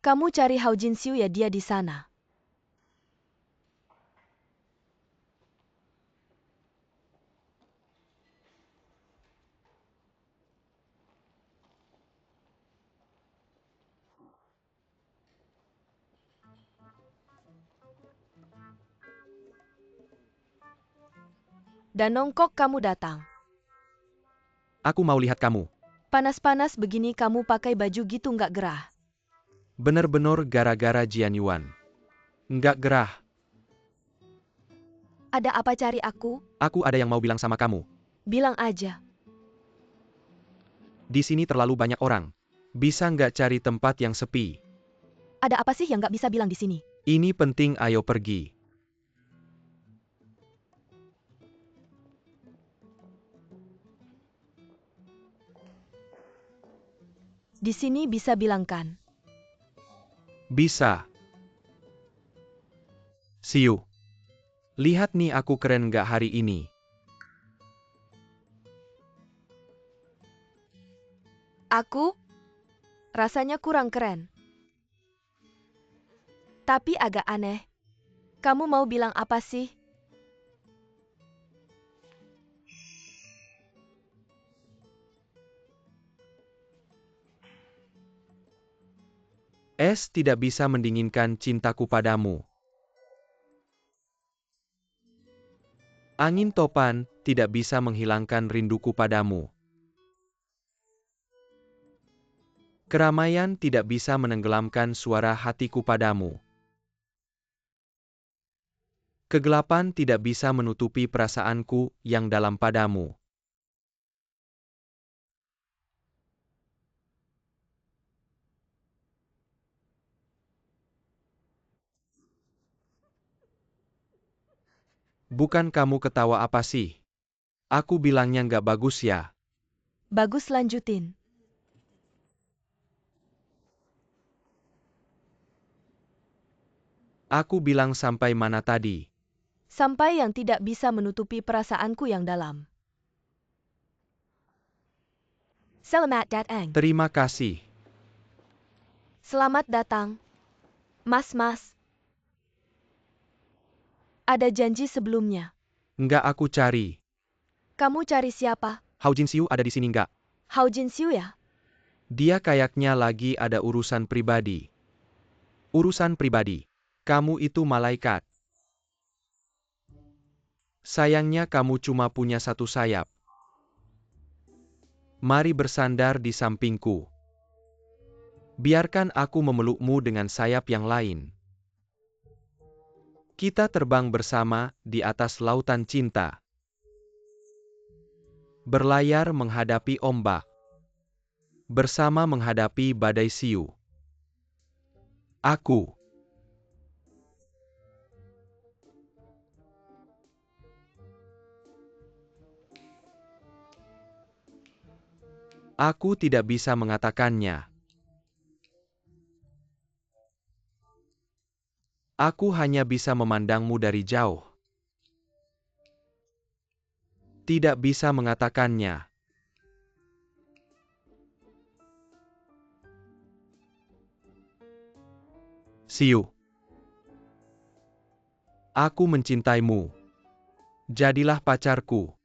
Kamu cari Hao Jinxiu ya, dia di sana. Danong, kok kamu datang? Aku mau lihat kamu. Panas-panas begini kamu pakai baju gitu nggak gerah? Bener-bener gara-gara Jian Yuan. Nggak gerah. Ada apa cari aku? Aku ada yang mau bilang sama kamu. Bilang aja. Di sini terlalu banyak orang. Bisa nggak cari tempat yang sepi? Ada apa sih yang nggak bisa bilang di sini? Ini penting, ayo pergi. Di sini bisa bilang kan? Bisa. Siu. Lihat nih aku keren nggak hari ini? Aku? Rasanya kurang keren. Tapi agak aneh. Kamu mau bilang apa sih? Es tidak bisa mendinginkan cintaku padamu. Angin topan tidak bisa menghilangkan rinduku padamu. Keramaian tidak bisa menenggelamkan suara hatiku padamu. Kegelapan tidak bisa menutupi perasaanku yang dalam padamu. Bukan kamu ketawa apa sih? Aku bilangnya nggak bagus ya. Bagus, lanjutin. Aku bilang sampai mana tadi? Sampai yang tidak bisa menutupi perasaanku yang dalam. Selamat datang. Terima kasih. Selamat datang. Mas. Ada janji sebelumnya. Nggak aku cari. Kamu cari siapa? Hao Jinxiu ada di sini nggak? Hao Jinxiu ya? Dia kayaknya lagi ada urusan pribadi. Urusan pribadi. Kamu itu malaikat. Sayangnya kamu cuma punya satu sayap. Mari bersandar di sampingku. Biarkan aku memelukmu dengan sayap yang lain. Kita terbang bersama di atas lautan cinta. Berlayar menghadapi ombak. Bersama menghadapi badai siu. Aku tidak bisa mengatakannya. Aku hanya bisa memandangmu dari jauh. Tidak bisa mengatakannya. Siu. Aku mencintaimu. Jadilah pacarku.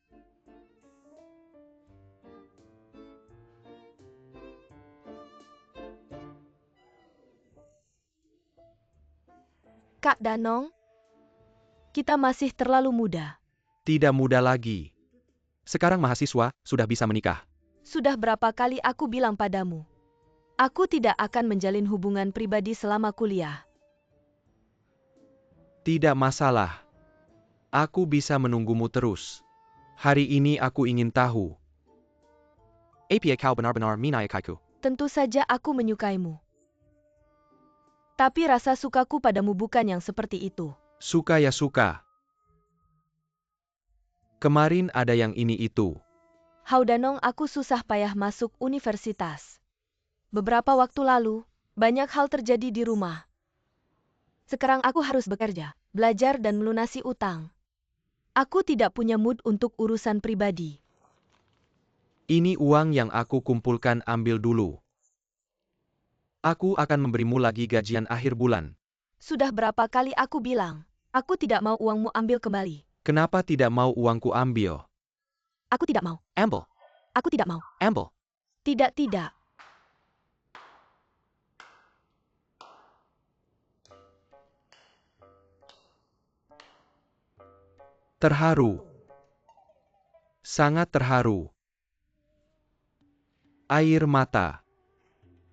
Kak Danong? Kita masih terlalu muda. Tidak muda lagi. Sekarang mahasiswa sudah bisa menikah. Sudah berapa kali aku bilang padamu? Aku tidak akan menjalin hubungan pribadi selama kuliah. Tidak masalah. Aku bisa menunggumu terus. Hari ini aku ingin tahu. Apa kau benar-benar menyukaiku? Tentu saja aku menyukaimu. Tapi rasa sukaku padamu bukan yang seperti itu. Suka ya suka. Kemarin ada yang ini itu. Hao Danong, aku susah payah masuk universitas. Beberapa waktu lalu, banyak hal terjadi di rumah. Sekarang aku harus bekerja, belajar dan melunasi utang. Aku tidak punya mood untuk urusan pribadi. Ini uang yang aku kumpulkan, ambil dulu. Aku akan memberimu lagi gajian akhir bulan. Sudah berapa kali aku bilang, aku tidak mau uangmu ambil kembali. Kenapa tidak mau uangku ambil? Aku tidak mau. Ambil, Aku tidak mau. ambil. Tidak, tidak. Terharu. Sangat terharu. Air mata.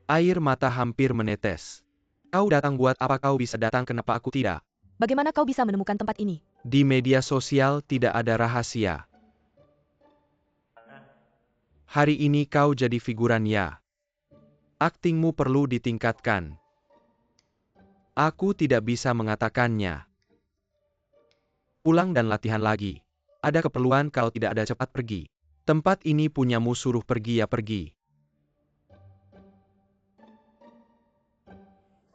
Air mata hampir menetes. Kau datang buat apa? Kau bisa datang, kenapa aku tidak? Bagaimana kau bisa menemukan tempat ini? Di media sosial tidak ada rahasia. Hari ini kau jadi figuran ya. Aktingmu perlu ditingkatkan. Aku tidak bisa mengatakannya. Pulang dan latihan lagi. Ada keperluan, kalau tidak ada cepat pergi. Tempat ini punyamu, suruh pergi ya pergi.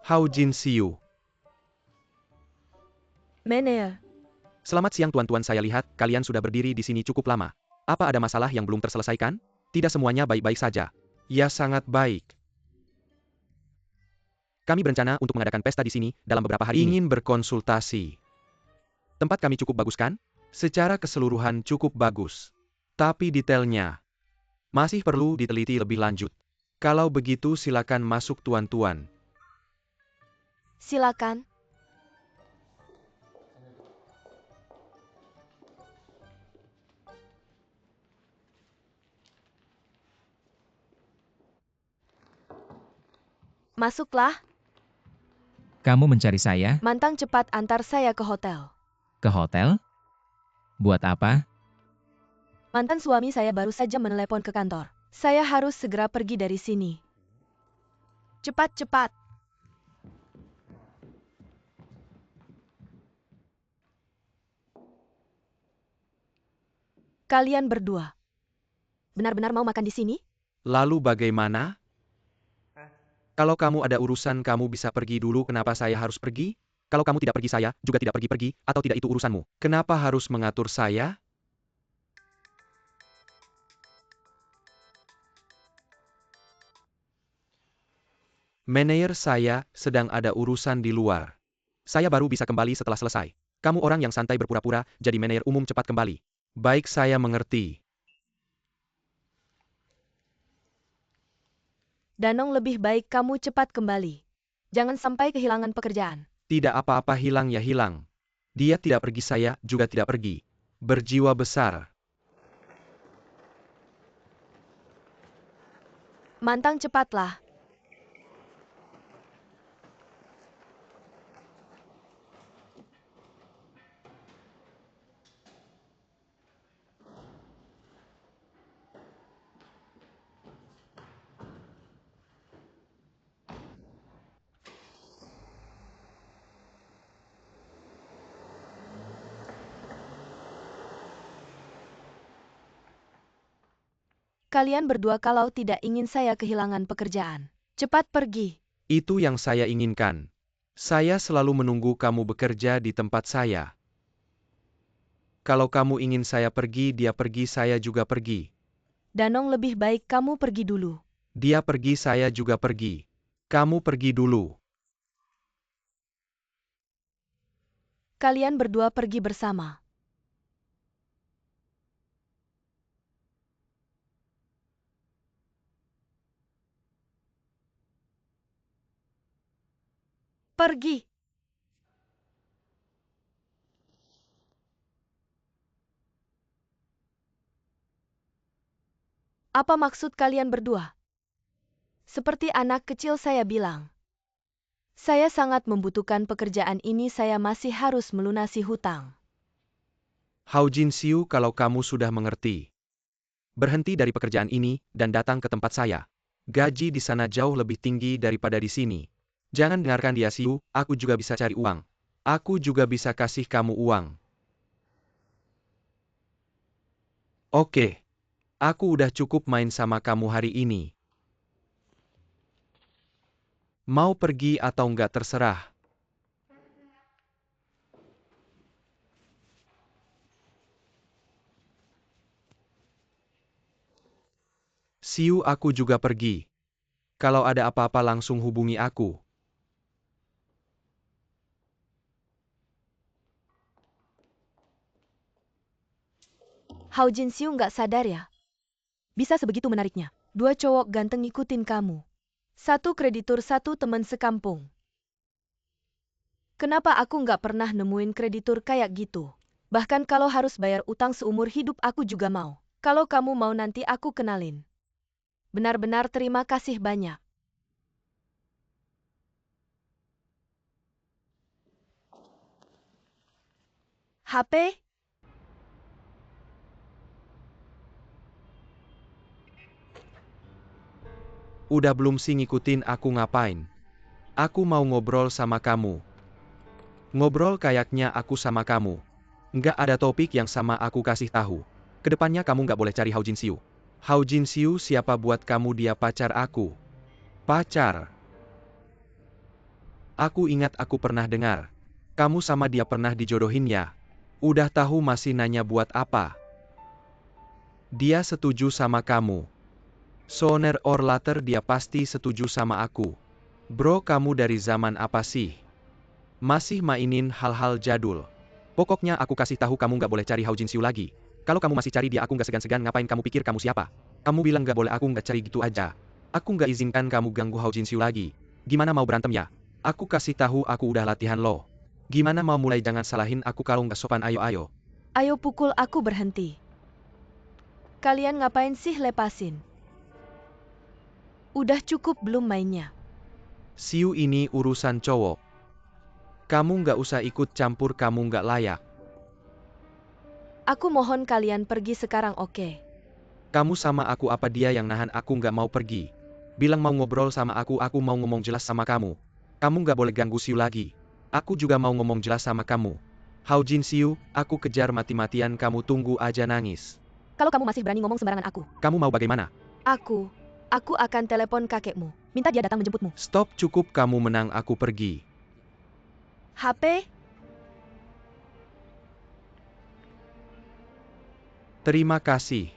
Hao Jin Siu. Manager. Selamat siang tuan-tuan, saya lihat kalian sudah berdiri di sini cukup lama. Apa ada masalah yang belum terselesaikan? Tidak, semuanya baik-baik saja. Ya, sangat baik. Kami berencana untuk mengadakan pesta di sini dalam beberapa hari ini. Ingin berkonsultasi. Tempat kami cukup bagus kan? Secara keseluruhan cukup bagus. Tapi detailnya masih perlu diteliti lebih lanjut. Kalau begitu silakan masuk tuan-tuan. Silakan. Masuklah. Kamu mencari saya? Mantang, cepat antar saya ke hotel. Ke hotel? Buat apa? Mantan suami saya baru saja menelepon ke kantor. Saya harus segera pergi dari sini. Cepat, cepat. Kalian berdua benar-benar mau makan di sini? Lalu bagaimana? Kalau kamu ada urusan kamu bisa pergi dulu, kenapa saya harus pergi? Kalau kamu tidak pergi saya juga tidak pergi-pergi, atau tidak itu urusanmu. Kenapa harus mengatur saya? Manajer saya sedang ada urusan di luar. Saya baru bisa kembali setelah selesai. Kamu orang yang santai berpura-pura, jadi manajer umum, cepat kembali. Baik, saya mengerti. Danong, lebih baik kamu cepat kembali. Jangan sampai kehilangan pekerjaan. Tidak apa-apa, hilang ya hilang. Dia tidak pergi, saya juga tidak pergi. Berjiwa besar. Mantang, cepatlah. Kalian berdua kalau tidak ingin saya kehilangan pekerjaan, cepat pergi. Itu yang saya inginkan. Saya selalu menunggu kamu bekerja di tempat saya. Kalau kamu ingin saya pergi, dia pergi, saya juga pergi. Danong, lebih baik kamu pergi dulu. Dia pergi, saya juga pergi. Kamu pergi dulu. Kalian berdua pergi bersama. Pergi. Apa maksud kalian berdua? Seperti anak kecil saya bilang. Saya sangat membutuhkan pekerjaan ini, saya masih harus melunasi hutang. Hao Jin Siu, kalau kamu sudah mengerti, berhenti dari pekerjaan ini dan datang ke tempat saya. Gaji di sana jauh lebih tinggi daripada di sini. Jangan dengarkan dia, Siu, aku juga bisa cari uang. Aku juga bisa kasih kamu uang. Oke. Aku udah cukup main sama kamu hari ini. Mau pergi atau enggak terserah. Siu, aku juga pergi. Kalau ada apa-apa langsung hubungi aku. Hao Jinxiu nggak sadar ya? Bisa sebegitu menariknya. Dua cowok ganteng ngikutin kamu. Satu kreditur, satu teman sekampung. Kenapa aku nggak pernah nemuin kreditur kayak gitu? Bahkan kalau harus bayar utang seumur hidup aku juga mau. Kalau kamu mau nanti aku kenalin. Benar-benar terima kasih banyak. HP? Udah belum sih ngikutin aku ngapain? Aku mau ngobrol sama kamu. Ngobrol kayaknya aku sama kamu. Nggak ada topik yang sama aku kasih tahu. Kedepannya kamu nggak boleh cari Hao Jinxiu. Hao Jinxiu siapa buat kamu dia pacar aku? Pacar? Aku ingat aku pernah dengar. Kamu sama dia pernah dijodohin ya? Udah tahu masih nanya buat apa? Dia setuju sama kamu. Sooner or later dia pasti setuju sama aku. Bro, kamu dari zaman apa sih? Masih mainin hal-hal jadul. Pokoknya aku kasih tahu kamu nggak boleh cari Hao Jinxiu lagi. Kalau kamu masih cari dia aku nggak segan-segan ngapain kamu pikir kamu siapa? Kamu bilang nggak boleh aku nggak cari gitu aja. Aku nggak izinkan kamu ganggu Hao Jinxiu lagi. Gimana mau berantem ya? Aku kasih tahu aku udah latihan loh. Gimana mau mulai jangan salahin aku kalau nggak sopan ayo. Ayo pukul aku berhenti. Kalian ngapain sih lepasin? Udah cukup belum mainnya? Siu ini urusan cowok. Kamu nggak usah ikut campur kamu nggak layak. Aku mohon kalian pergi sekarang oke? Kamu sama aku apa dia yang nahan aku nggak mau pergi? Bilang mau ngobrol sama aku mau ngomong jelas sama kamu. Kamu nggak boleh ganggu Siu lagi. Aku juga mau ngomong jelas sama kamu. Hao Jinxiu, aku kejar mati-matian kamu tunggu aja nangis. Kalau kamu masih berani ngomong sembarangan aku. Kamu mau bagaimana? Aku akan telepon kakekmu. Minta dia datang menjemputmu. Stop cukup kamu menang aku pergi. HP? Terima kasih.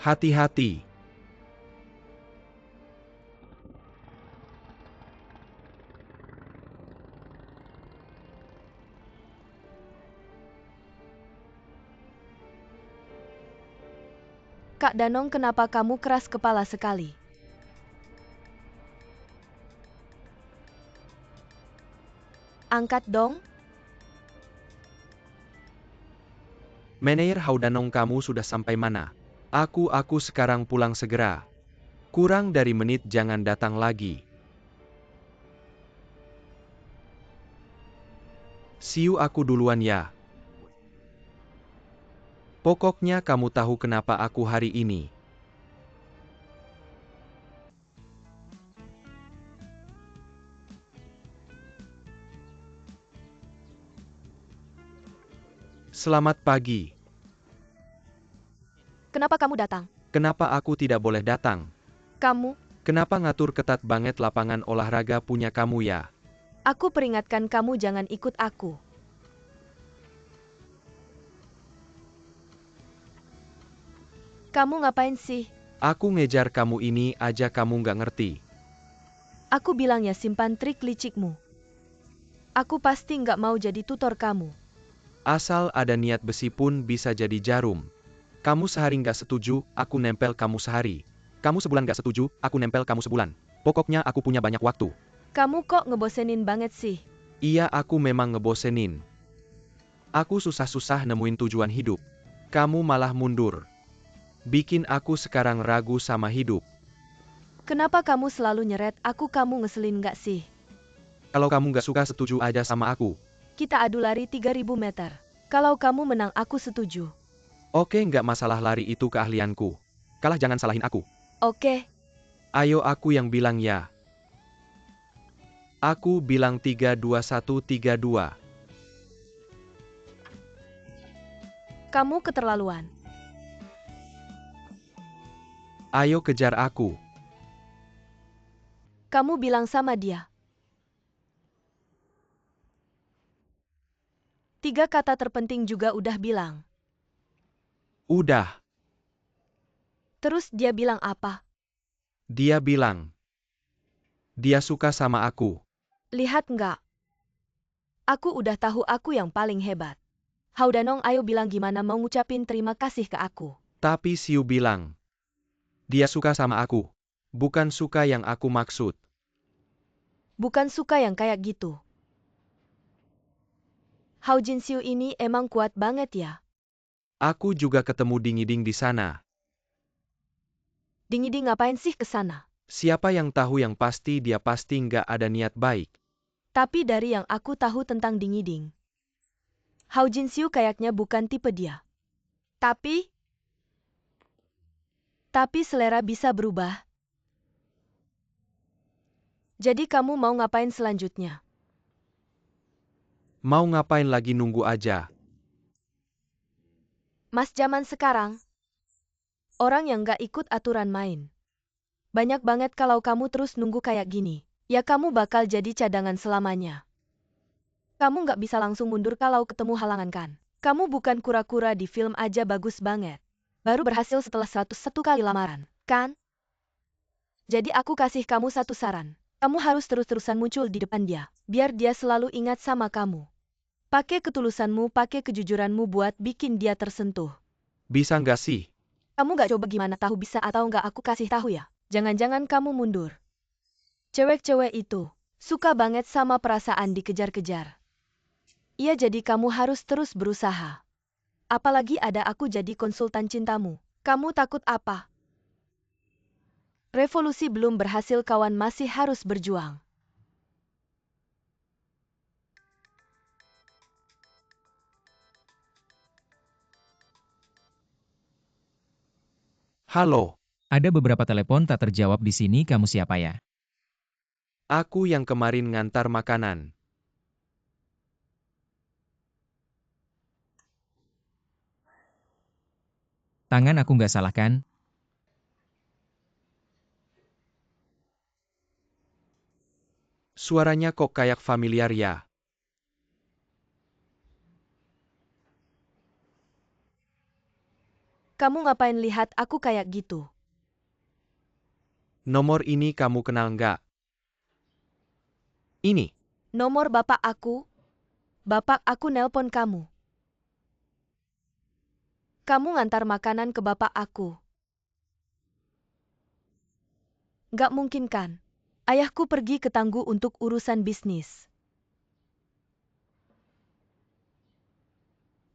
Hati-hati. Kak Danong, kenapa kamu keras kepala sekali? Angkat dong. Meneer Hao Danong, kamu sudah sampai mana? Aku sekarang pulang segera. Kurang dari menit jangan datang lagi. Siu aku duluan ya. Pokoknya kamu tahu kenapa aku hari ini. Selamat pagi. Kenapa kamu datang? Kenapa aku tidak boleh datang? Kamu, Kenapa ngatur ketat banget lapangan olahraga punya kamu ya? aku peringatkan kamu jangan ikut aku. Kamu ngapain sih? Aku ngejar kamu ini aja kamu nggak ngerti. Aku bilang ya simpan trik licikmu. Aku pasti nggak mau jadi tutor kamu. Asal ada niat besi pun bisa jadi jarum. Kamu sehari nggak setuju, aku nempel kamu sehari. Kamu sebulan nggak setuju, aku nempel kamu sebulan. Pokoknya aku punya banyak waktu. Kamu kok ngebosenin banget sih? Iya, aku memang ngebosenin. Aku susah-susah nemuin tujuan hidup. Kamu malah mundur. Bikin aku sekarang ragu sama hidup. Kenapa kamu selalu nyeret aku? Kamu ngeselin nggak sih? Kalau kamu nggak suka setuju aja sama aku. Kita adu lari 3000 meter. Kalau kamu menang aku setuju. Oke, nggak masalah, lari itu keahlianku. Kalah jangan salahin aku. Oke, Ayo aku yang bilang ya. Aku bilang 3-2-1-3-2. kamu keterlaluan. Ayo kejar aku. Kamu bilang sama dia. 3 kata terpenting juga udah bilang. Udah, Terus dia bilang apa? dia bilang. Dia suka sama aku. Lihat nggak? Aku udah tahu aku yang paling hebat. Hao Danong ayo bilang gimana mau ngucapin terima kasih ke aku. Tapi Siu bilang. Dia suka sama aku. Bukan suka yang aku maksud. Bukan suka yang kayak gitu. Hao Jinsiu ini emang kuat banget ya. Aku juga ketemu Dingiding di sana. Dingidi ngapain sih ke sana? Siapa yang tahu, yang pasti dia pasti nggak ada niat baik. Tapi dari yang aku tahu tentang Dingiding, Hao Jinsiu kayaknya bukan tipe dia. Tapi selera bisa berubah. Jadi kamu mau ngapain selanjutnya? Mau ngapain lagi, nunggu aja. Mas zaman sekarang, orang yang nggak ikut aturan main. Banyak banget kalau kamu terus nunggu kayak gini. Ya kamu bakal jadi cadangan selamanya. Kamu nggak bisa langsung mundur kalau ketemu halangan kan? Kamu bukan kura-kura di film aja bagus banget. Baru berhasil setelah 101 kali lamaran, kan? Jadi aku kasih kamu satu saran. Kamu harus terus-terusan muncul di depan dia, biar dia selalu ingat sama kamu. Pakai ketulusanmu, pakai kejujuranmu buat bikin dia tersentuh. Bisa nggak sih? Kamu nggak coba gimana tahu bisa atau nggak aku kasih tahu ya? Jangan-jangan kamu mundur. Cewek-cewek itu suka banget sama perasaan dikejar-kejar. Iya jadi kamu harus terus berusaha. Apalagi ada aku jadi konsultan cintamu. Kamu takut apa? Revolusi belum berhasil kawan masih harus berjuang. Halo, Ada beberapa telepon tak terjawab di sini, kamu siapa ya? aku yang kemarin ngantar makanan. Tangan aku nggak salah kan? Suaranya kok kayak familiar ya? Kamu ngapain lihat aku kayak gitu? Nomor ini kamu kenal nggak? Ini, Nomor bapak aku? Bapak aku nelpon kamu. Kamu ngantar makanan ke bapak aku. Nggak mungkin kan? Ayahku pergi ke Tangguh untuk urusan bisnis.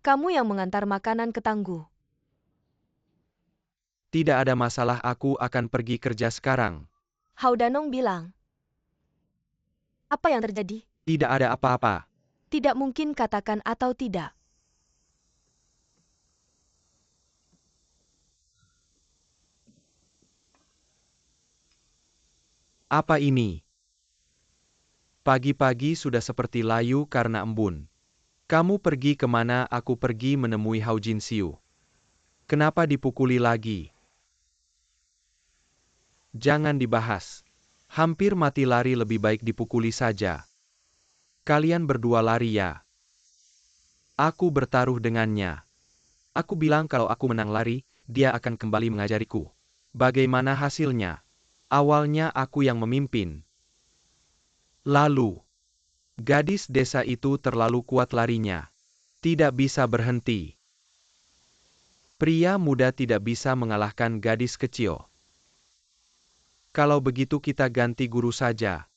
Kamu yang mengantar makanan ke Tangguh. tidak ada masalah, aku akan pergi kerja sekarang. Hao Danong bilang. Apa yang terjadi? Tidak ada apa-apa. Tidak mungkin katakan atau tidak. Apa ini? Pagi-pagi sudah seperti layu karena embun. Kamu pergi kemana? Aku pergi menemui Hao Jinsiu. Kenapa dipukuli lagi? Jangan dibahas. Hampir mati lari, lebih baik dipukuli saja. Kalian berdua lari ya. Aku bertaruh dengannya. Aku bilang kalau aku menang lari, dia akan kembali mengajariku. Bagaimana hasilnya? Awalnya aku yang memimpin. Lalu, gadis desa itu terlalu kuat larinya. Tidak bisa berhenti. Pria muda tidak bisa mengalahkan gadis kecil. Kalau begitu kita ganti guru saja.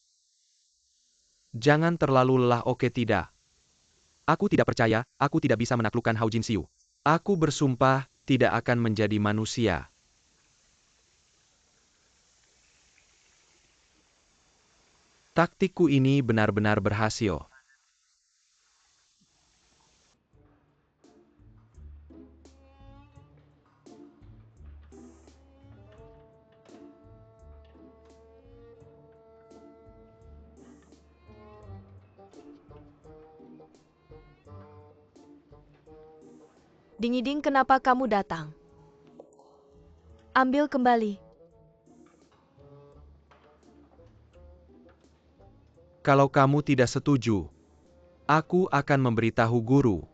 Jangan terlalu lelah, oke tidak? Aku tidak percaya, aku tidak bisa menaklukkan Hao Jinsiu. Aku bersumpah, tidak akan menjadi manusia. Taktikku ini benar-benar berhasil. Dingiding kenapa kamu datang? Ambil kembali. Kalau kamu tidak setuju, Aku akan memberitahu guru.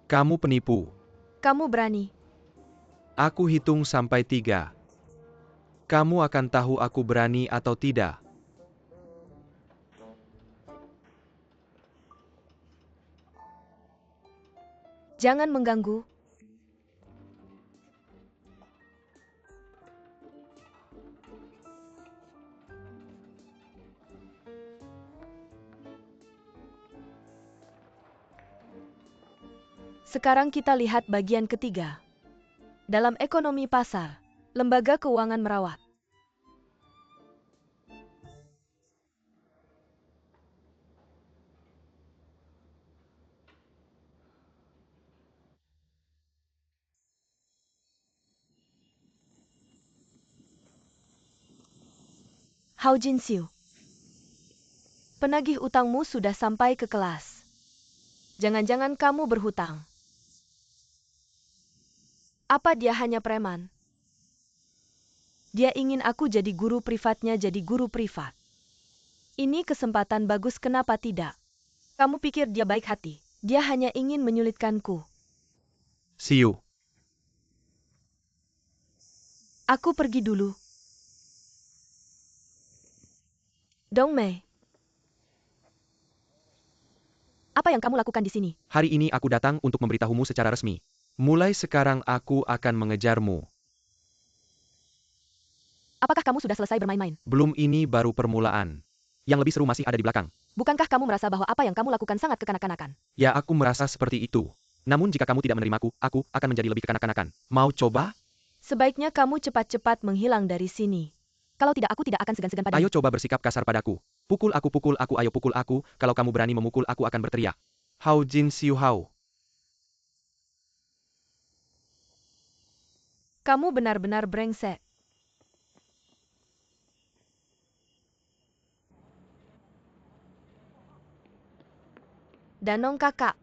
Kamu penipu. Kamu berani. Aku hitung sampai 3. Kamu akan tahu aku berani atau tidak. Jangan mengganggu. Sekarang kita lihat bagian ketiga. Dalam ekonomi pasar, lembaga keuangan merawat. Hao Jinxiu. Penagih utangmu sudah sampai ke kelas. Jangan-jangan kamu berhutang. Apa dia hanya preman? Dia ingin aku jadi guru privatnya, jadi guru privat. Ini kesempatan bagus, kenapa tidak? Kamu pikir dia baik hati? Dia hanya ingin menyulitkanku. Xiu. Aku pergi dulu. Dongmei. Apa yang kamu lakukan di sini? Hari ini aku datang untuk memberitahumu secara resmi. Mulai sekarang aku akan mengejarmu. Apakah kamu sudah selesai bermain-main? Belum, ini baru permulaan. Yang lebih seru masih ada di belakang. Bukankah kamu merasa bahwa apa yang kamu lakukan sangat kekanak-kanakan? Ya, aku merasa seperti itu. Namun jika kamu tidak menerimaku, aku akan menjadi lebih kekanak-kanakan. Mau coba? Sebaiknya kamu cepat-cepat menghilang dari sini. Kalau tidak, aku tidak akan segan-segan padamu. Ayo coba bersikap kasar padaku. Pukul aku, ayo pukul aku. Kalau kamu berani memukul, aku akan berteriak. Hao Jinxiu Hao. Kamu benar-benar brengsek. Danong kakak,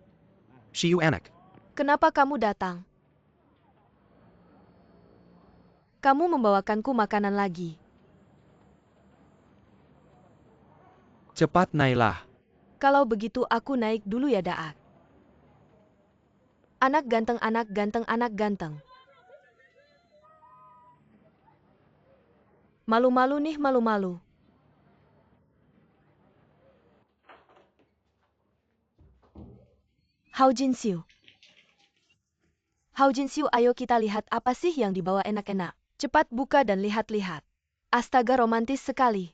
Xiu anak. kenapa kamu datang? Kamu membawakanku makanan lagi. Cepat naiklah. Kalau begitu aku naik dulu ya, Daat. Anak ganteng, anak ganteng, anak ganteng. Malu-malu nih, malu-malu. Hao Jinxiu. Hao Jinxiu, ayo kita lihat apa sih yang dibawa enak-enak. Cepat buka dan lihat-lihat. Astaga, romantis sekali.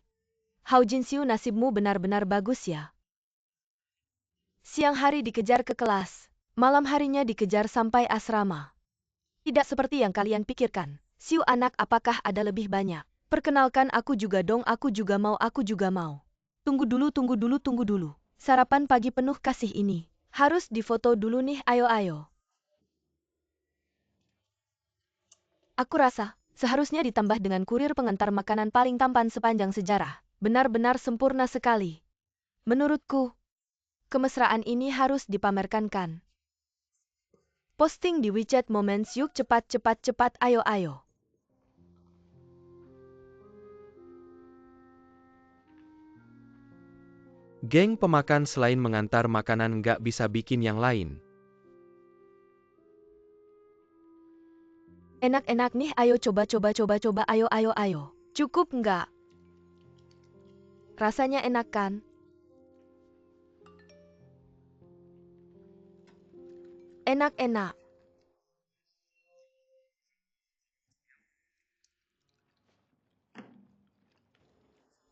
Hao Jinxiu, nasibmu benar-benar bagus ya. Siang hari dikejar ke kelas, malam harinya dikejar sampai asrama. Tidak seperti yang kalian pikirkan. Xiu anak, apakah ada lebih banyak? Perkenalkan aku juga dong, aku juga mau, aku juga mau. Tunggu dulu, tunggu dulu, tunggu dulu. Sarapan pagi penuh kasih ini. Harus difoto dulu nih, ayo. Aku rasa, seharusnya ditambah dengan kurir pengantar makanan paling tampan sepanjang sejarah. Benar-benar sempurna sekali. Menurutku, kemesraan ini harus dipamerkan kan. Posting di WeChat Moments yuk, cepat, ayo. Geng pemakan selain mengantar makanan nggak bisa bikin yang lain. Enak-enak nih, ayo coba, ayo. Cukup nggak? Rasanya enak kan? Enak-enak.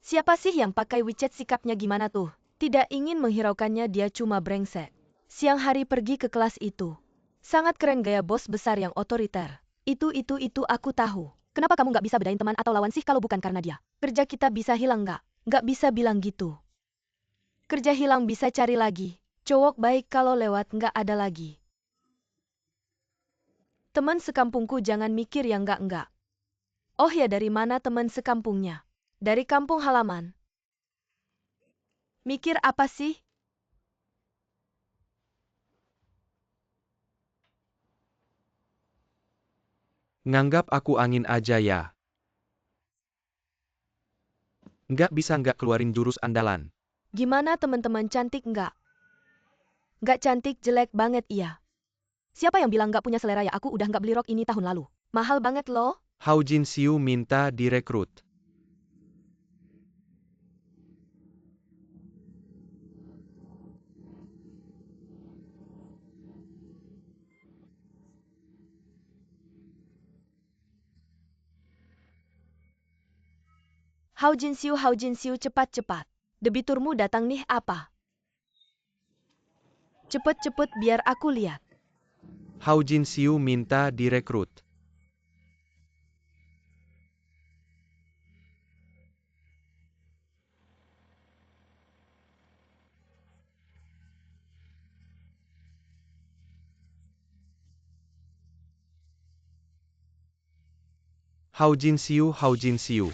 Siapa sih yang pakai WeChat, sikapnya gimana tuh? Tidak ingin menghiraukannya, dia cuma brengsek. Siang hari pergi ke kelas itu. Sangat keren gaya bos besar yang otoriter. Itu aku tahu. Kenapa kamu nggak bisa bedain teman atau lawan sih kalau bukan karena dia? Kerja kita bisa hilang nggak? Nggak bisa bilang gitu. Kerja hilang bisa cari lagi. Cowok baik kalau lewat nggak ada lagi. Teman sekampungku jangan mikir yang nggak. Oh ya, dari mana teman sekampungnya? Dari kampung halaman. Mikir apa sih? Nganggap aku angin aja ya. Nggak bisa nggak keluarin jurus andalan. Gimana teman-teman cantik nggak? Gak cantik, jelek banget iya. Siapa yang bilang gak punya selera ya? Aku udah gak beli rok ini tahun lalu. Mahal banget loh. Hao Jin-syu minta direkrut. Hao Jin-syu, cepat-cepat. Debiturmu datang nih apa? Cepet-cepet biar aku lihat. Hao Jin-syu minta direkrut. Hao Jin-syu.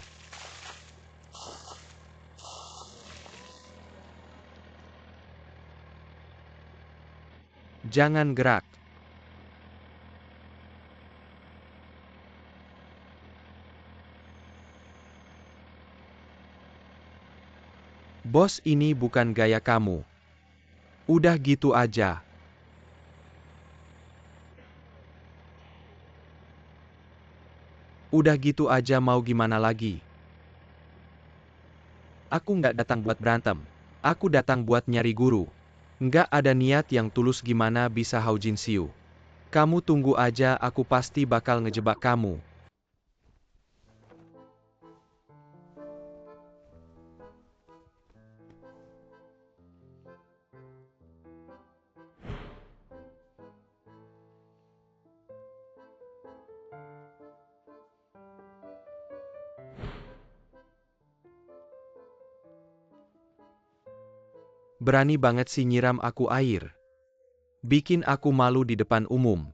Jangan gerak. Bos, ini bukan gaya kamu. Udah gitu aja. Udah gitu aja mau gimana lagi? Aku nggak datang buat berantem. Aku datang buat nyari guru. Nggak ada niat yang tulus, gimana bisa Hao Jin-syu? Kamu tunggu aja, aku pasti bakal ngejebak kamu. Berani banget sih nyiram aku air. Bikin aku malu di depan umum.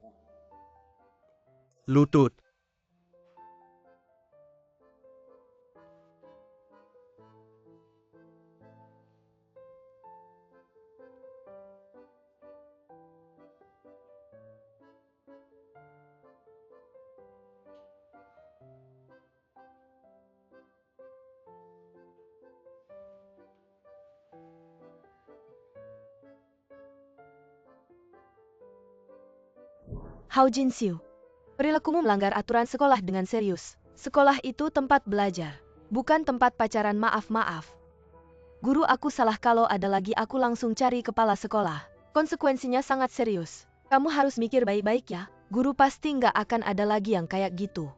Lutut. Hao Jin-syu, perilakumu melanggar aturan sekolah dengan serius. Sekolah itu tempat belajar, bukan tempat pacaran. Maaf. Guru aku salah, kalau ada lagi aku langsung cari kepala sekolah. Konsekuensinya sangat serius. Kamu harus mikir baik-baik ya. Guru pasti nggak akan ada lagi yang kayak gitu.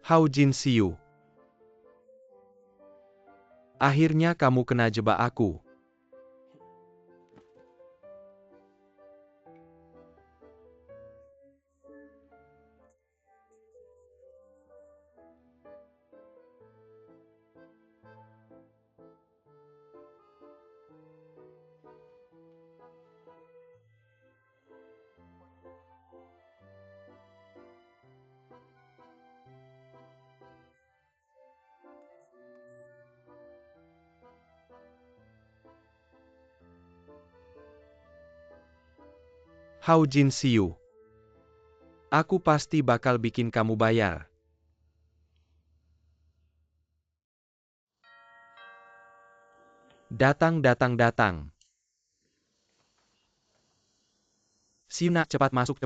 Hao Jin-syu. Akhirnya kamu kena jebak aku. Hao Jin-syu. Aku pasti bakal bikin kamu bayar. Datang. Sina, cepat masuk.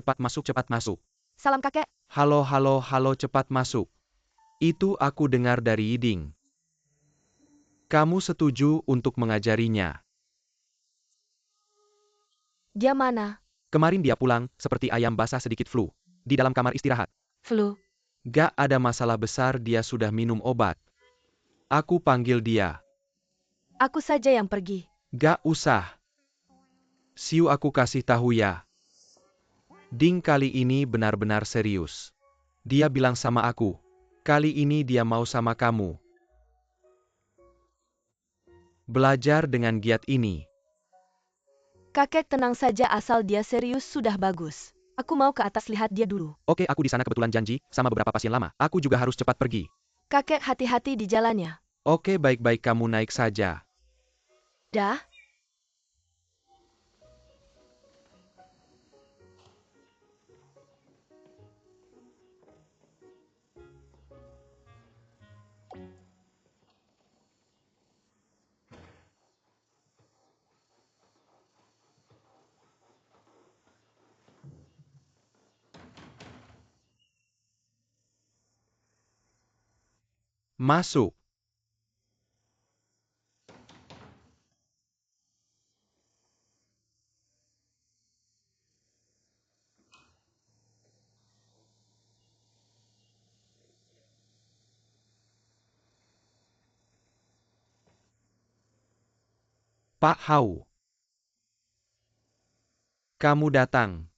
Salam kakek. Halo, cepat masuk. Itu aku dengar dari Yiding. Kamu setuju untuk mengajarinya? Dia mana? Kemarin dia pulang, seperti ayam basah sedikit flu. Di dalam kamar istirahat. Flu. Gak ada masalah besar, dia sudah minum obat. Aku panggil dia. Aku saja yang pergi. Gak usah. Siu, aku kasih tahu ya. Ding kali ini benar-benar serius. Dia bilang sama aku. Kali ini dia mau sama kamu. Belajar dengan giat ini. Kakek tenang saja asal dia serius sudah bagus. Aku mau ke atas lihat dia dulu. Oke, aku di sana kebetulan janji sama beberapa pasien lama. Aku juga harus cepat pergi. Kakek hati-hati di jalannya. Oke, baik-baik kamu naik saja. Dah? Masuk. Pak Hau. Kamu datang.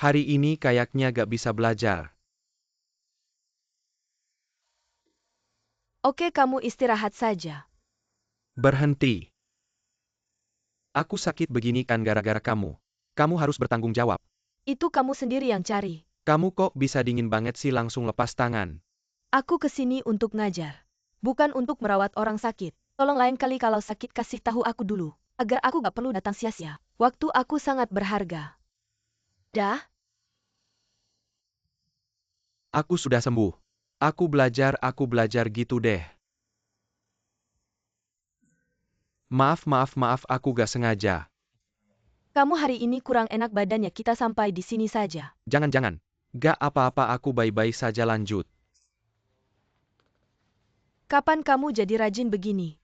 Hari ini kayaknya gak bisa belajar. Oke, kamu istirahat saja. Berhenti. Aku sakit begini kan gara-gara kamu. Kamu harus bertanggung jawab. Itu kamu sendiri yang cari. Kamu kok bisa dingin banget sih langsung lepas tangan. Aku kesini untuk ngajar. Bukan untuk merawat orang sakit. Tolong lain kali kalau sakit kasih tahu aku dulu. Agar aku gak perlu datang sia-sia. Waktu aku sangat berharga. Dah? Aku sudah sembuh. Aku belajar gitu deh. Maaf, aku gak sengaja. Kamu hari ini kurang enak badannya, kita sampai di sini saja. Jangan. Gak apa-apa, aku baik-baik saja, lanjut. Kapan kamu jadi rajin begini?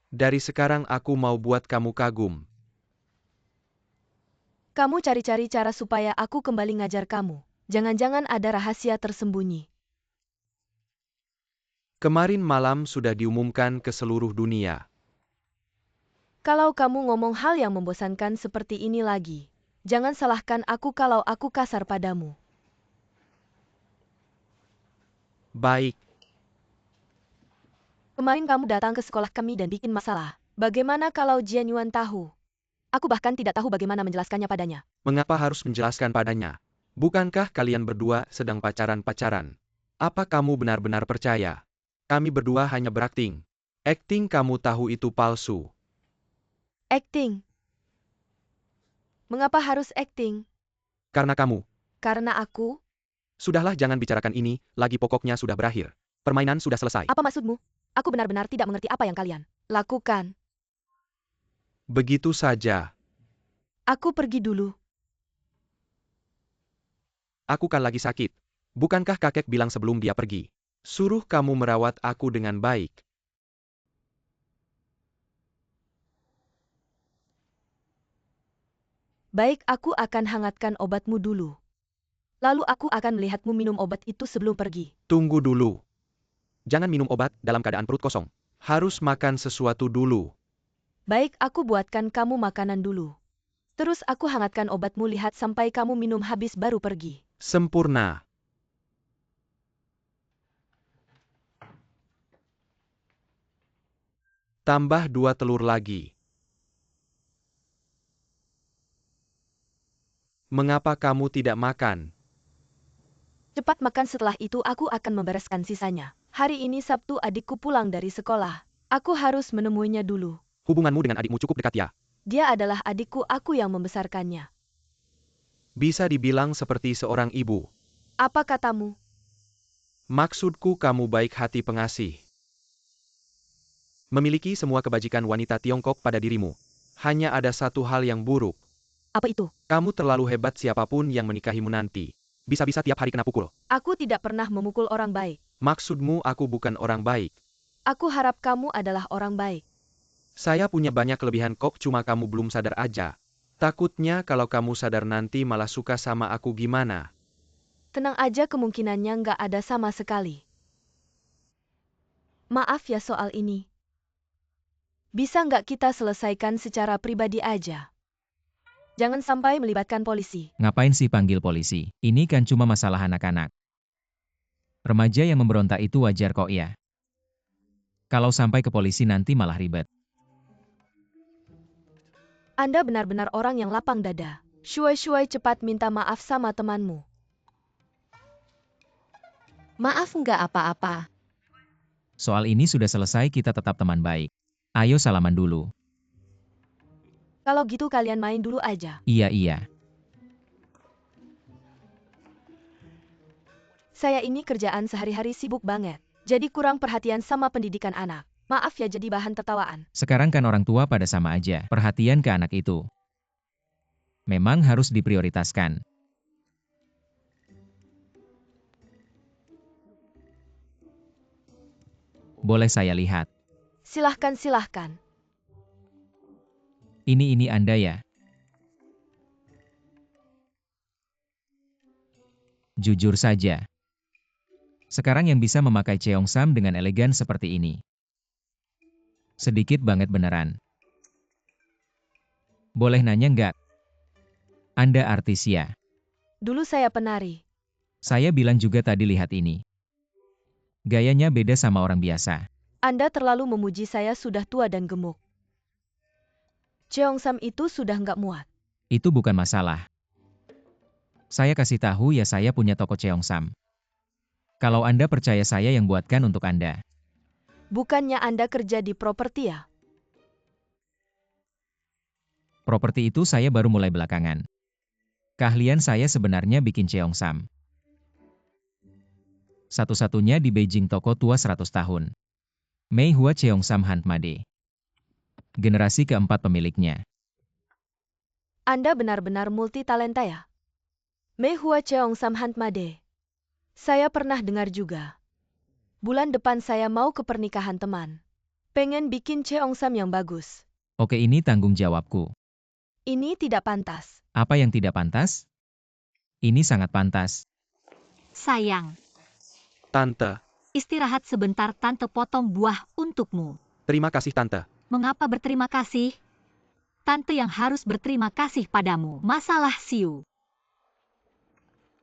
Dari sekarang aku mau buat kamu kagum. Kamu cari-cari cara supaya aku kembali ngajar kamu. Jangan-jangan ada rahasia tersembunyi. Kemarin malam sudah diumumkan ke seluruh dunia. Kalau kamu ngomong hal yang membosankan seperti ini lagi, jangan salahkan aku kalau aku kasar padamu. Baik. Kemarin kamu datang ke sekolah kami dan bikin masalah. Bagaimana kalau Jian Yuan tahu? Aku bahkan tidak tahu bagaimana menjelaskannya padanya. Mengapa harus menjelaskan padanya? Bukankah kalian berdua sedang pacaran-pacaran? Apa kamu benar-benar percaya? Kami berdua hanya berakting. Akting kamu tahu itu palsu. Acting. Mengapa harus acting? Karena kamu. Karena aku? Sudahlah, jangan bicarakan ini, lagi pokoknya sudah berakhir. Permainan sudah selesai. Apa maksudmu? Aku benar-benar tidak mengerti apa yang kalian lakukan. Begitu saja. Aku pergi dulu. Aku kan lagi sakit. Bukankah kakek bilang sebelum dia pergi? Suruh kamu merawat aku dengan baik. Baik, aku akan hangatkan obatmu dulu. Lalu aku akan melihatmu minum obat itu sebelum pergi. Tunggu dulu. Jangan minum obat dalam keadaan perut kosong. Harus makan sesuatu dulu. Baik, aku buatkan kamu makanan dulu. Terus aku hangatkan obatmu, lihat sampai kamu minum habis baru pergi. Sempurna. Tambah 2 telur lagi. Mengapa kamu tidak makan? Cepat makan, setelah itu aku akan membereskan sisanya. Hari ini Sabtu, adikku pulang dari sekolah. Aku harus menemuinya dulu. Hubunganmu dengan adikmu cukup dekat ya? Dia adalah adikku, aku yang membesarkannya. Bisa dibilang seperti seorang ibu. Apa katamu? Maksudku kamu baik hati pengasih. Memiliki semua kebajikan wanita Tiongkok pada dirimu. Hanya ada satu hal yang buruk. Apa itu? Kamu terlalu hebat, siapapun yang menikahimu nanti. Bisa-bisa tiap hari kena pukul. Aku tidak pernah memukul orang baik. Maksudmu aku bukan orang baik. Aku harap kamu adalah orang baik. Saya punya banyak kelebihan kok, cuma kamu belum sadar aja. Takutnya kalau kamu sadar nanti malah suka sama aku gimana? Tenang aja, kemungkinannya nggak ada sama sekali. Maaf ya soal ini. Bisa nggak kita selesaikan secara pribadi aja? Jangan sampai melibatkan polisi. Ngapain sih panggil polisi? Ini kan cuma masalah anak-anak. Remaja yang memberontak itu wajar kok ya. Kalau sampai ke polisi nanti malah ribet. Anda benar-benar orang yang lapang dada. Shuai cepat minta maaf sama temanmu. Maaf nggak apa-apa. Soal ini sudah selesai, kita tetap teman baik. Ayo salaman dulu. Kalau gitu kalian main dulu aja. Iya. Saya ini kerjaan sehari-hari sibuk banget. Jadi kurang perhatian sama pendidikan anak. Maaf ya jadi bahan tertawaan. Sekarang kan orang tua pada sama aja. Perhatian ke anak itu memang harus diprioritaskan. Boleh saya lihat? Silahkan. Ini Anda ya? Jujur saja. Sekarang yang bisa memakai Cheongsam dengan elegan seperti ini. Sedikit banget beneran. Boleh nanya nggak? Anda artis ya? Dulu saya penari. Saya bilang juga tadi lihat ini. Gayanya beda sama orang biasa. Anda terlalu memuji saya sudah tua dan gemuk. Cheongsam itu sudah nggak muat. Itu bukan masalah. Saya kasih tahu ya, saya punya toko Cheongsam. Kalau Anda percaya, saya yang buatkan untuk Anda. Bukannya Anda kerja di properti ya? Properti itu saya baru mulai belakangan. Keahlian saya sebenarnya bikin Cheongsam. Satu-satunya di Beijing, toko tua 100 tahun. Mei Hua Cheongsam Handmade. Generasi keempat pemiliknya. Anda benar-benar multi talenta ya? Mei Hua Cheongsam Handmade. Saya pernah dengar juga. Bulan depan saya mau ke pernikahan teman. Pengen bikin Cheongsam yang bagus. Oke, ini tanggung jawabku. Ini tidak pantas. Apa yang tidak pantas? Ini sangat pantas. Sayang, Tante, istirahat sebentar, Tante potong buah untukmu. terima kasih Tante. Mengapa berterima kasih? Tante yang harus berterima kasih padamu. Masalah Siu.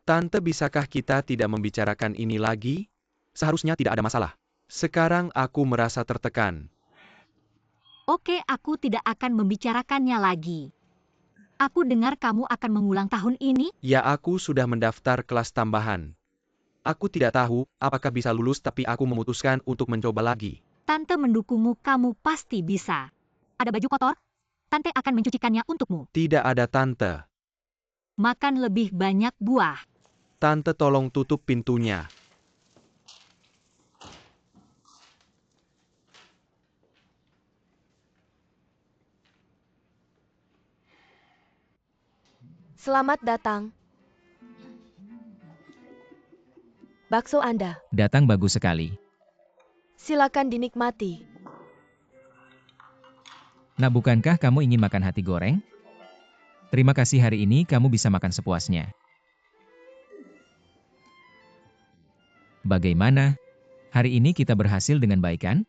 Tante, bisakah kita tidak membicarakan ini lagi? Seharusnya tidak ada masalah. Sekarang aku merasa tertekan. Oke, aku tidak akan membicarakannya lagi. Aku dengar kamu akan mengulang tahun ini. Ya, aku sudah mendaftar kelas tambahan. Aku tidak tahu apakah bisa lulus, tapi aku memutuskan untuk mencoba lagi. Tante mendukungmu, kamu pasti bisa. Ada baju kotor? Tante akan mencucikannya untukmu. Tidak ada Tante. Makan lebih banyak buah. Tante, tolong tutup pintunya. Selamat datang. Bakso Anda. Datang bagus sekali. Silakan dinikmati. Nah, bukankah kamu ingin makan hati goreng? Terima kasih, hari ini kamu bisa makan sepuasnya. Bagaimana? Hari ini kita berhasil dengan baik kan?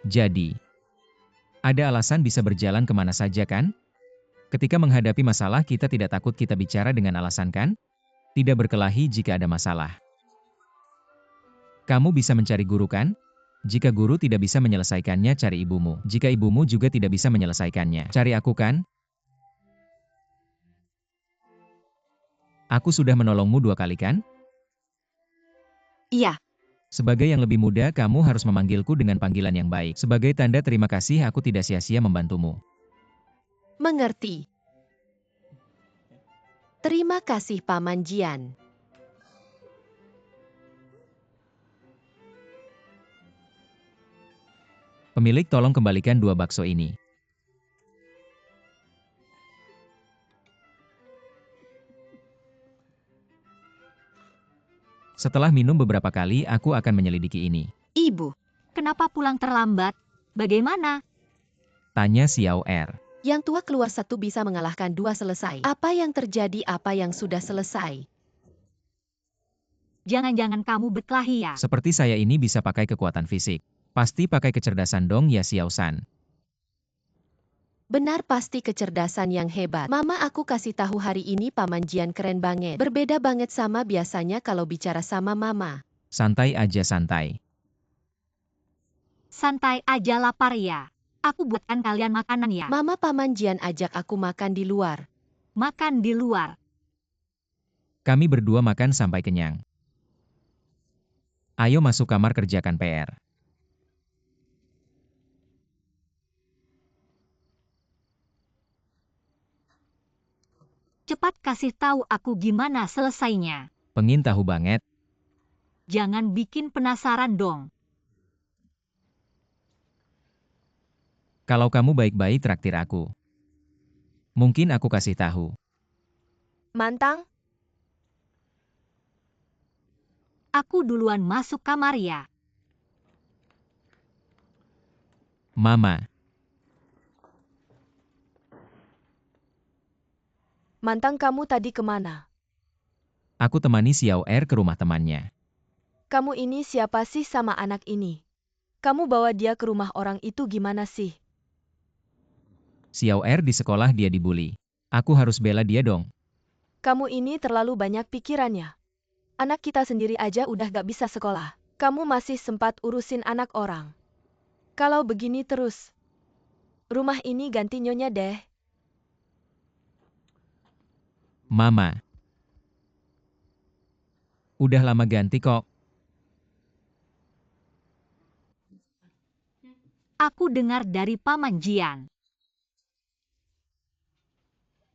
Jadi, ada alasan bisa berjalan kemana saja kan? Ketika menghadapi masalah, kita tidak takut, kita bicara dengan alasan kan? Tidak berkelahi jika ada masalah. Kamu bisa mencari guru kan? Jika guru tidak bisa menyelesaikannya, cari ibumu. Jika ibumu juga tidak bisa menyelesaikannya, cari aku kan? Aku sudah menolongmu 2 kali kan? Iya. Sebagai yang lebih muda, kamu harus memanggilku dengan panggilan yang baik. Sebagai tanda terima kasih, aku tidak sia-sia membantumu. Mengerti. Terima kasih Paman Jian. Pemilik, tolong kembalikan 2 bakso ini. Setelah minum beberapa kali, aku akan menyelidiki ini. Ibu, kenapa pulang terlambat? Bagaimana? Tanya Xiao Er. Yang tua keluar satu bisa mengalahkan 2 selesai. Apa yang terjadi, apa yang sudah selesai? Jangan-jangan kamu berkelahi ya? Seperti saya ini bisa pakai kekuatan fisik. Pasti pakai kecerdasan dong ya Xiao San. Benar, pasti kecerdasan yang hebat. Mama, aku kasih tahu hari ini Paman Jian keren banget. Berbeda banget sama biasanya kalau bicara sama Mama. Santai aja santai. Santai aja, lapar ya. Aku buatkan kalian makanan ya. Mama, Paman Jian ajak aku makan di luar. Makan di luar. Kami berdua makan sampai kenyang. Ayo masuk kamar kerjakan PR. Cepat kasih tahu aku gimana selesainya. Pengin tahu banget. Jangan bikin penasaran dong. Kalau kamu baik-baik traktir aku. Mungkin aku kasih tahu. Mantang, Aku duluan masuk kamar ya. Mama, Mantang kamu tadi kemana? aku temani Xiao Er ke rumah temannya. Kamu ini siapa sih sama anak ini? Kamu bawa dia ke rumah orang itu gimana sih? Xiao Er di sekolah dia dibully. Aku harus bela dia dong. Kamu ini terlalu banyak pikirannya. Anak kita sendiri aja udah gak bisa sekolah. Kamu masih sempat urusin anak orang. Kalau begini terus, rumah ini ganti nyonya deh. Mama. Udah lama ganti kok. Aku dengar dari Paman Jian.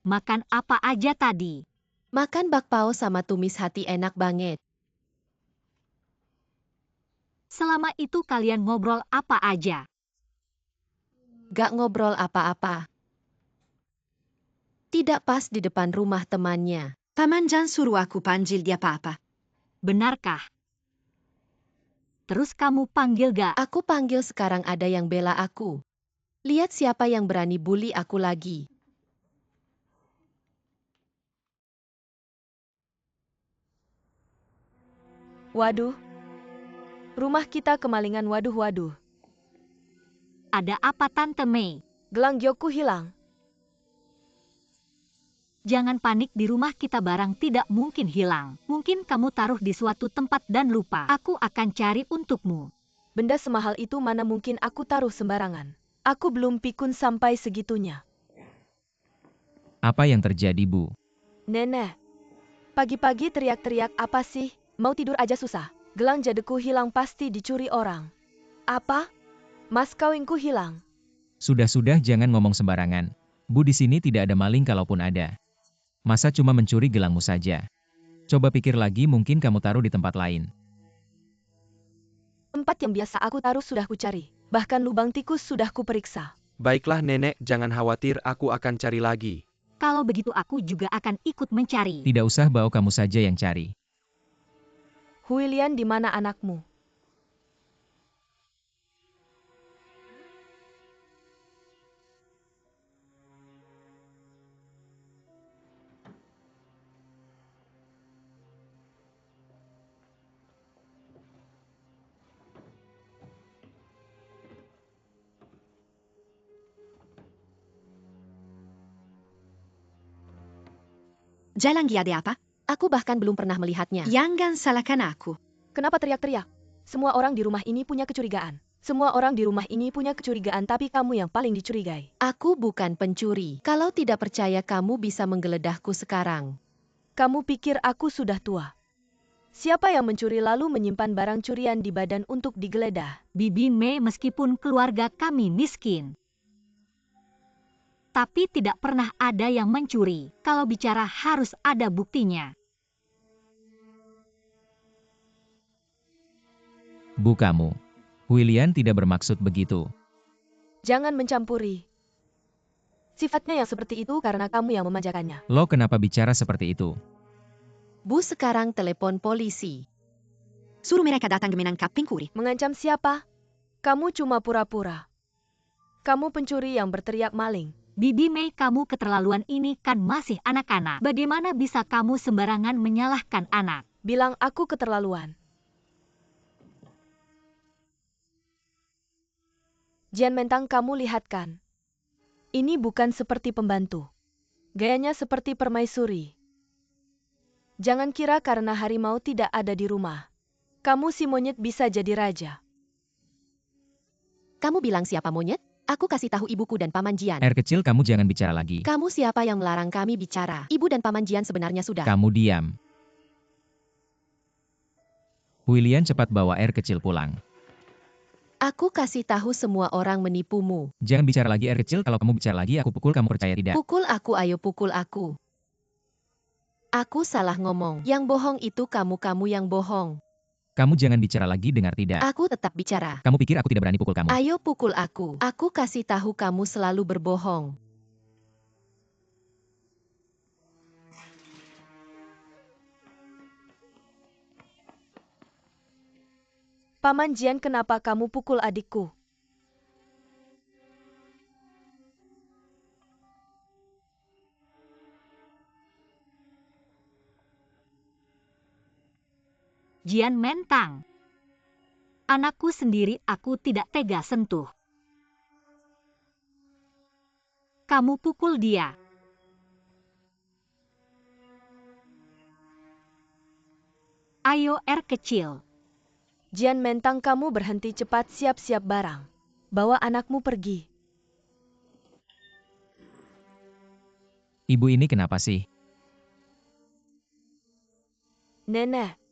Makan apa aja tadi? Makan bakpao sama tumis hati enak banget. Selama itu kalian ngobrol apa aja? Gak ngobrol apa-apa. Tidak pas di depan rumah temannya. Paman Jian suruh aku panggil dia Papa. Benarkah? Terus kamu panggil gak? Aku panggil sekarang ada yang bela aku. Lihat siapa yang berani bully aku lagi. Waduh. Rumah kita kemalingan, waduh. Ada apa Tante Mei? Gelang Gyoku hilang. Jangan panik, di rumah kita barang tidak mungkin hilang. Mungkin kamu taruh di suatu tempat dan lupa. Aku akan cari untukmu. Benda semahal itu mana mungkin aku taruh sembarangan. Aku belum pikun sampai segitunya. Apa yang terjadi, Bu? Nenek. Pagi-pagi teriak-teriak apa sih? Mau tidur aja susah. Gelang jadeku hilang, pasti dicuri orang. Apa? Mas kawinku hilang. Sudah-sudah jangan ngomong sembarangan. Bu, di sini tidak ada maling kalaupun ada. Masa cuma mencuri gelangmu saja? Coba pikir lagi, mungkin kamu taruh di tempat lain. Tempat yang biasa aku taruh sudah kucari. Bahkan lubang tikus sudah kuperiksa. Baiklah nenek, jangan khawatir, aku akan cari lagi. Kalau begitu aku juga akan ikut mencari. Tidak usah, bawa kamu saja yang cari. Huilian, di mana anakmu? Jalan dia ada apa? Aku bahkan belum pernah melihatnya. Jangan salahkan aku. Kenapa teriak-teriak? Semua orang di rumah ini punya kecurigaan. Semua orang di rumah ini punya kecurigaan, tapi kamu yang paling dicurigai. Aku bukan pencuri. Kalau tidak percaya kamu bisa menggeledahku sekarang. Kamu pikir aku sudah tua? Siapa yang mencuri lalu menyimpan barang curian di badan untuk digeledah? Bibi Mei, meskipun keluarga kami miskin, tapi tidak pernah ada yang mencuri. Kalau bicara harus ada buktinya. Bu, kamu. Huilian tidak bermaksud begitu. Jangan mencampuri. Sifatnya yang seperti itu karena kamu yang memanjakannya. Lo kenapa bicara seperti itu? Bu, sekarang telepon polisi. Suruh mereka datang menangkap pencuri. Mengancam siapa? Kamu cuma pura-pura. Kamu pencuri yang berteriak maling. Bibi Mei, kamu keterlaluan, ini kan masih anak-anak. Bagaimana bisa kamu sembarangan menyalahkan anak? bilang aku keterlaluan. Jian Mentang, kamu lihat kan? Ini bukan seperti pembantu. Gayanya seperti permaisuri. Jangan kira karena harimau tidak ada di rumah, kamu si monyet bisa jadi raja. Kamu bilang siapa monyet? Aku kasih tahu ibuku dan Paman Jian. Air kecil, kamu jangan bicara lagi. Kamu siapa yang melarang kami bicara? Ibu dan Paman Jian sebenarnya sudah. Kamu diam. Huilian, cepat bawa air kecil pulang. Aku kasih tahu semua orang menipumu. Jangan bicara lagi air kecil, kalau kamu bicara lagi aku pukul, kamu percaya tidak? Pukul aku, ayo pukul aku. Aku salah ngomong. Yang bohong itu kamu yang bohong. Kamu jangan bicara lagi, dengar tidak? Aku tetap bicara. Kamu pikir aku tidak berani pukul kamu? Ayo pukul aku. Aku kasih tahu kamu selalu berbohong. Paman Jian, kenapa kamu pukul adikku? Jian Mentang. Anakku sendiri aku tidak tega sentuh. Kamu pukul dia. Ayo air kecil. Jian Mentang, kamu berhenti cepat, siap-siap barang. Bawa anakmu pergi. Ibu ini kenapa sih? Nenek.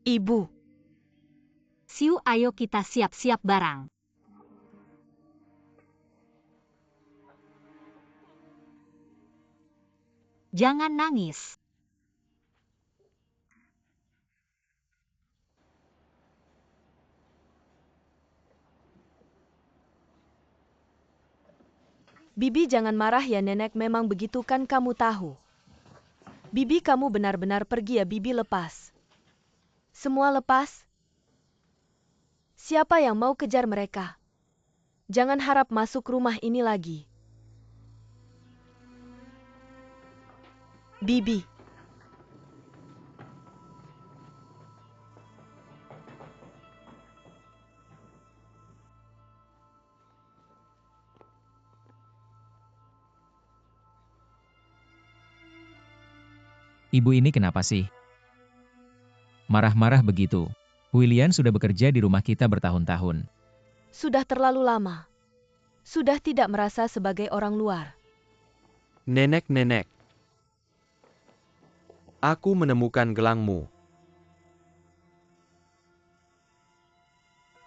Ibu. Siu, ayo kita siap-siap barang. Jangan nangis. Bibi, jangan marah ya, nenek memang begitu kan, kamu tahu. Bibi, kamu benar-benar pergi ya, Bibi lepas. Semua lepas. Siapa yang mau kejar mereka? Jangan harap masuk rumah ini lagi. Bibi. Ibu ini kenapa sih? Marah-marah begitu. Huilian sudah bekerja di rumah kita bertahun-tahun. Sudah terlalu lama. Sudah tidak merasa sebagai orang luar. Nenek. Aku menemukan gelangmu.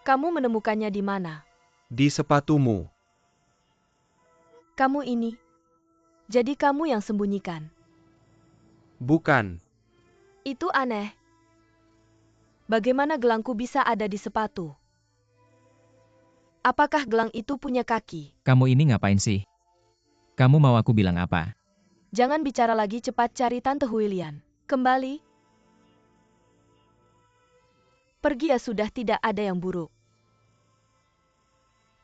Kamu menemukannya di mana? Di sepatumu. Kamu ini. Jadi kamu yang sembunyikan. Bukan. Itu aneh. Bagaimana gelangku bisa ada di sepatu? Apakah gelang itu punya kaki? Kamu ini ngapain sih? Kamu mau aku bilang apa? Jangan bicara lagi, cepat cari Tante Huilian. Kembali. Pergi ya, sudah tidak ada yang buruk.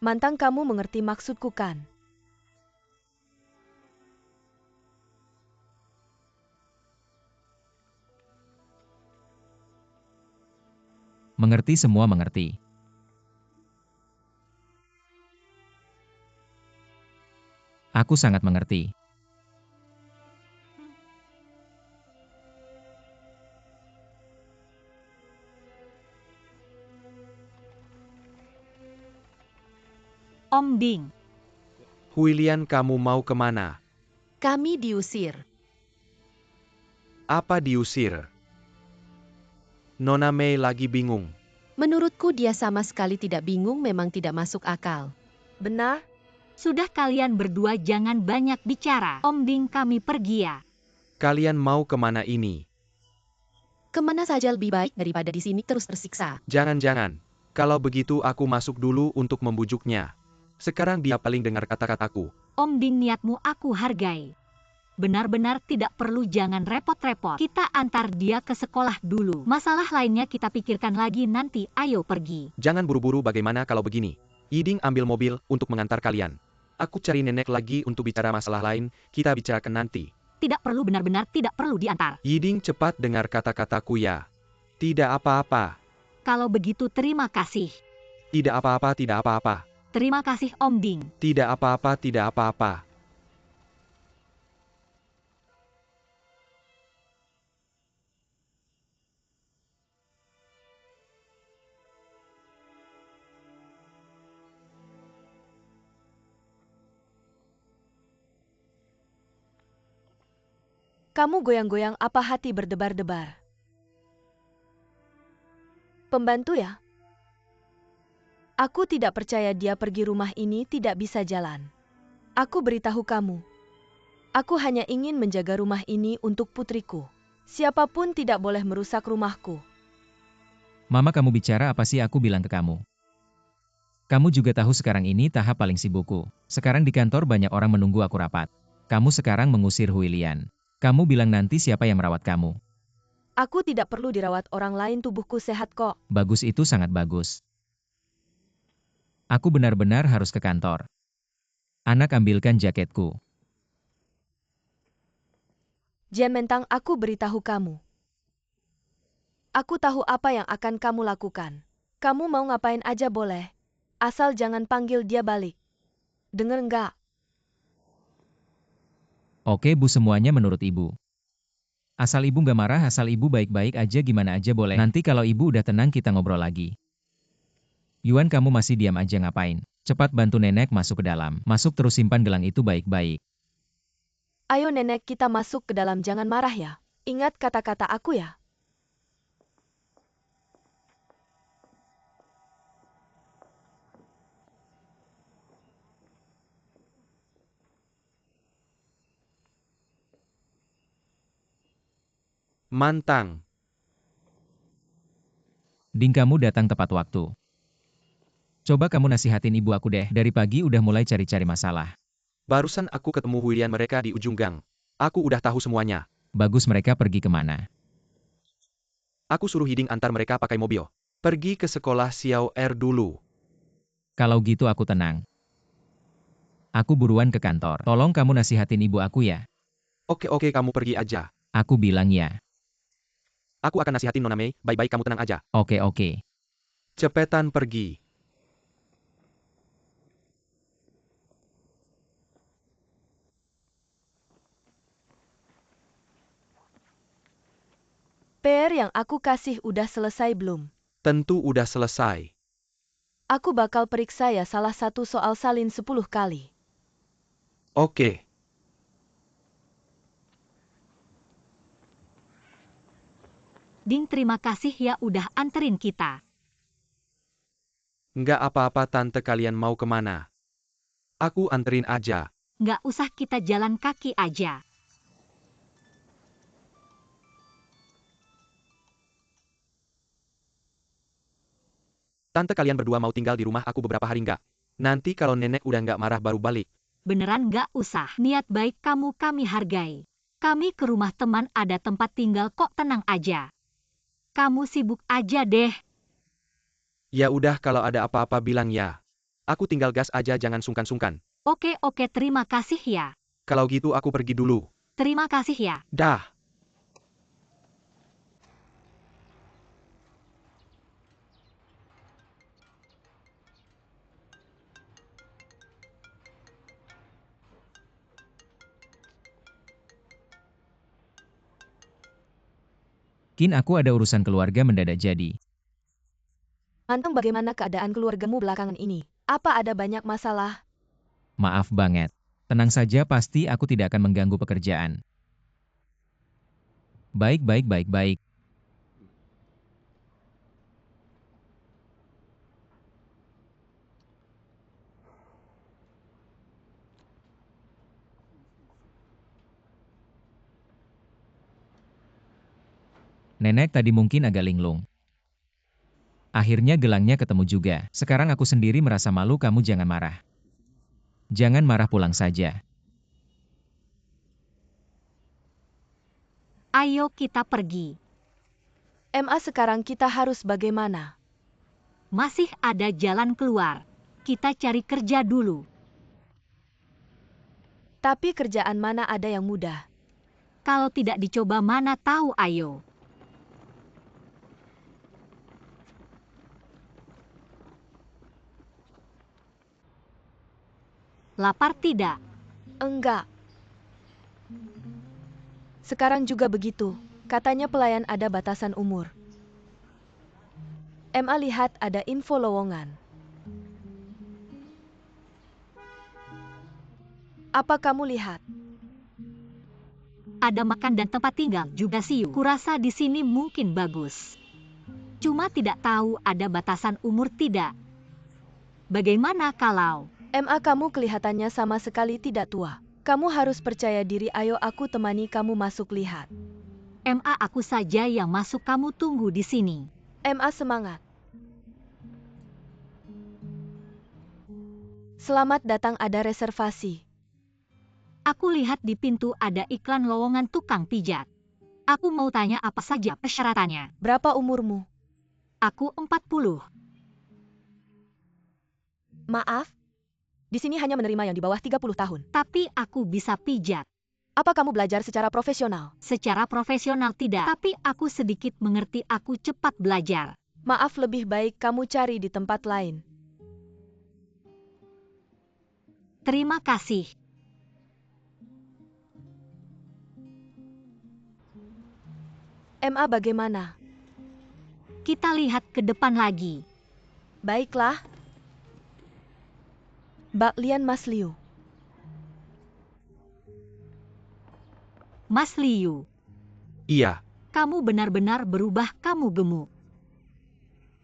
Mantang, kamu mengerti maksudku kan? Mengerti, semua mengerti. Aku sangat mengerti. Om Bing. Huilian, kamu mau kemana? Kami diusir. Apa diusir? Nona Mei lagi bingung. Menurutku dia sama sekali tidak bingung, memang tidak masuk akal. Benar? Sudah, kalian berdua jangan banyak bicara. Om Bing, kami pergi ya. Kalian mau kemana ini? Kemana saja lebih baik daripada di sini terus tersiksa. Jangan-jangan. Kalau begitu aku masuk dulu untuk membujuknya. Sekarang dia paling dengar kata-kataku. Om Ding, niatmu aku hargai. Benar-benar tidak perlu, jangan repot-repot. Kita antar dia ke sekolah dulu. Masalah lainnya kita pikirkan lagi nanti, ayo pergi. Jangan buru-buru, bagaimana kalau begini? Yiding ambil mobil untuk mengantar kalian. Aku cari nenek lagi untuk bicara masalah lain, kita bicarakan nanti. Tidak perlu, benar-benar tidak perlu diantar. Yiding cepat dengar kata-kataku ya. Tidak apa-apa. Kalau begitu terima kasih. Tidak apa-apa, tidak apa-apa. Terima kasih Om Ding. Tidak apa-apa, tidak apa-apa. Kamu goyang-goyang apa, hati berdebar-debar? Pembantu ya? Aku tidak percaya dia pergi, rumah ini tidak bisa jalan. Aku beritahu kamu. Aku hanya ingin menjaga rumah ini untuk putriku. Siapapun tidak boleh merusak rumahku. Mama, kamu bicara apa sih? Aku bilang ke kamu. Kamu juga tahu sekarang ini tahap paling sibukku. Sekarang di kantor banyak orang menunggu aku rapat. Kamu sekarang mengusir Huilian. Kamu bilang nanti siapa yang merawat kamu. Aku tidak perlu dirawat orang lain, tubuhku sehat kok. Bagus, itu sangat bagus. Aku benar-benar harus ke kantor. Anak, ambilkan jaketku. Jian Mentang, aku beritahu kamu. Aku tahu apa yang akan kamu lakukan. Kamu mau ngapain aja boleh. Asal jangan panggil dia balik. Dengar nggak? Oke Bu, semuanya menurut Ibu. Asal Ibu nggak marah, asal Ibu baik-baik aja, gimana aja boleh. Nanti kalau Ibu udah tenang kita ngobrol lagi. Yuan, kamu masih diam aja ngapain? Cepat bantu nenek masuk ke dalam. Masuk, terus simpan gelang itu baik-baik. Ayo nenek, kita masuk ke dalam, jangan marah ya. Ingat kata-kata aku ya. Mantang. Ding, kamu datang tepat waktu. Coba kamu nasihatin ibu aku deh, dari pagi udah mulai cari-cari masalah. Barusan aku ketemu Huilian mereka di ujung gang. Aku udah tahu semuanya. Bagus, mereka pergi kemana? Aku suruh Yiding antar mereka pakai mobil. Pergi ke sekolah Xiao Er dulu. Kalau gitu aku tenang. Aku buruan ke kantor. Tolong kamu nasihatin ibu aku ya. Oke, kamu pergi aja. Aku bilang ya. Aku akan nasihatin Nona Mei, baik-baik kamu tenang aja. Oke. Cepetan pergi. PR yang aku kasih udah selesai belum? Tentu udah selesai. Aku bakal periksa ya salah satu soal salin 10 kali. Oke. Ding, terima kasih ya udah anterin kita. Nggak apa-apa tante, kalian mau kemana? Aku anterin aja. Nggak usah, kita jalan kaki aja. Tante, kalian berdua mau tinggal di rumah aku beberapa hari nggak? Nanti kalau nenek udah nggak marah baru balik. Beneran nggak usah, niat baik kamu kami hargai. Kami ke rumah teman ada tempat tinggal kok, tenang aja. Kamu sibuk aja deh. Ya udah, kalau ada apa-apa bilang ya. Aku tinggal gas aja, jangan sungkan-sungkan. Oke, terima kasih ya. Kalau gitu aku pergi dulu. Terima kasih ya. Dah. Kin, aku ada urusan keluarga mendadak jadi. Manteng, bagaimana keadaan keluargamu belakangan ini? Apa ada banyak masalah? Maaf banget. Tenang saja, pasti aku tidak akan mengganggu pekerjaan. Baik. Nenek tadi mungkin agak linglung. Akhirnya gelangnya ketemu juga. Sekarang aku sendiri merasa malu, kamu jangan marah. Jangan marah, pulang saja. Ayo kita pergi. MA, sekarang kita harus bagaimana? Masih ada jalan keluar. Kita cari kerja dulu. Tapi kerjaan mana ada yang mudah? Kalau tidak dicoba mana tahu, ayo. Lapar tidak? Enggak. Sekarang juga begitu. Katanya pelayan ada batasan umur. MA lihat ada info lowongan. Apa kamu lihat? Ada makan dan tempat tinggal juga, Siu. Kurasa di sini mungkin bagus. Cuma tidak tahu ada batasan umur tidak. Bagaimana kalau... MA, kamu kelihatannya sama sekali tidak tua. Kamu harus percaya diri, ayo aku temani kamu masuk, lihat. MA, aku saja yang masuk, kamu tunggu di sini. MA, semangat. Selamat datang, ada reservasi. Aku lihat di pintu ada iklan lowongan tukang pijat. Aku mau tanya apa saja persyaratannya. Berapa umurmu? Aku 40. Maaf, di sini hanya menerima yang di bawah 30 tahun. Tapi aku bisa pijat. Apa kamu belajar secara profesional? Secara profesional tidak, tapi aku sedikit mengerti, aku cepat belajar. Maaf, lebih baik kamu cari di tempat lain. Terima kasih. MA, bagaimana? Kita lihat ke depan lagi. Baiklah. Mbak Lian, Mas Liu. Mas Liu, Iya, kamu benar-benar berubah, kamu gemuk.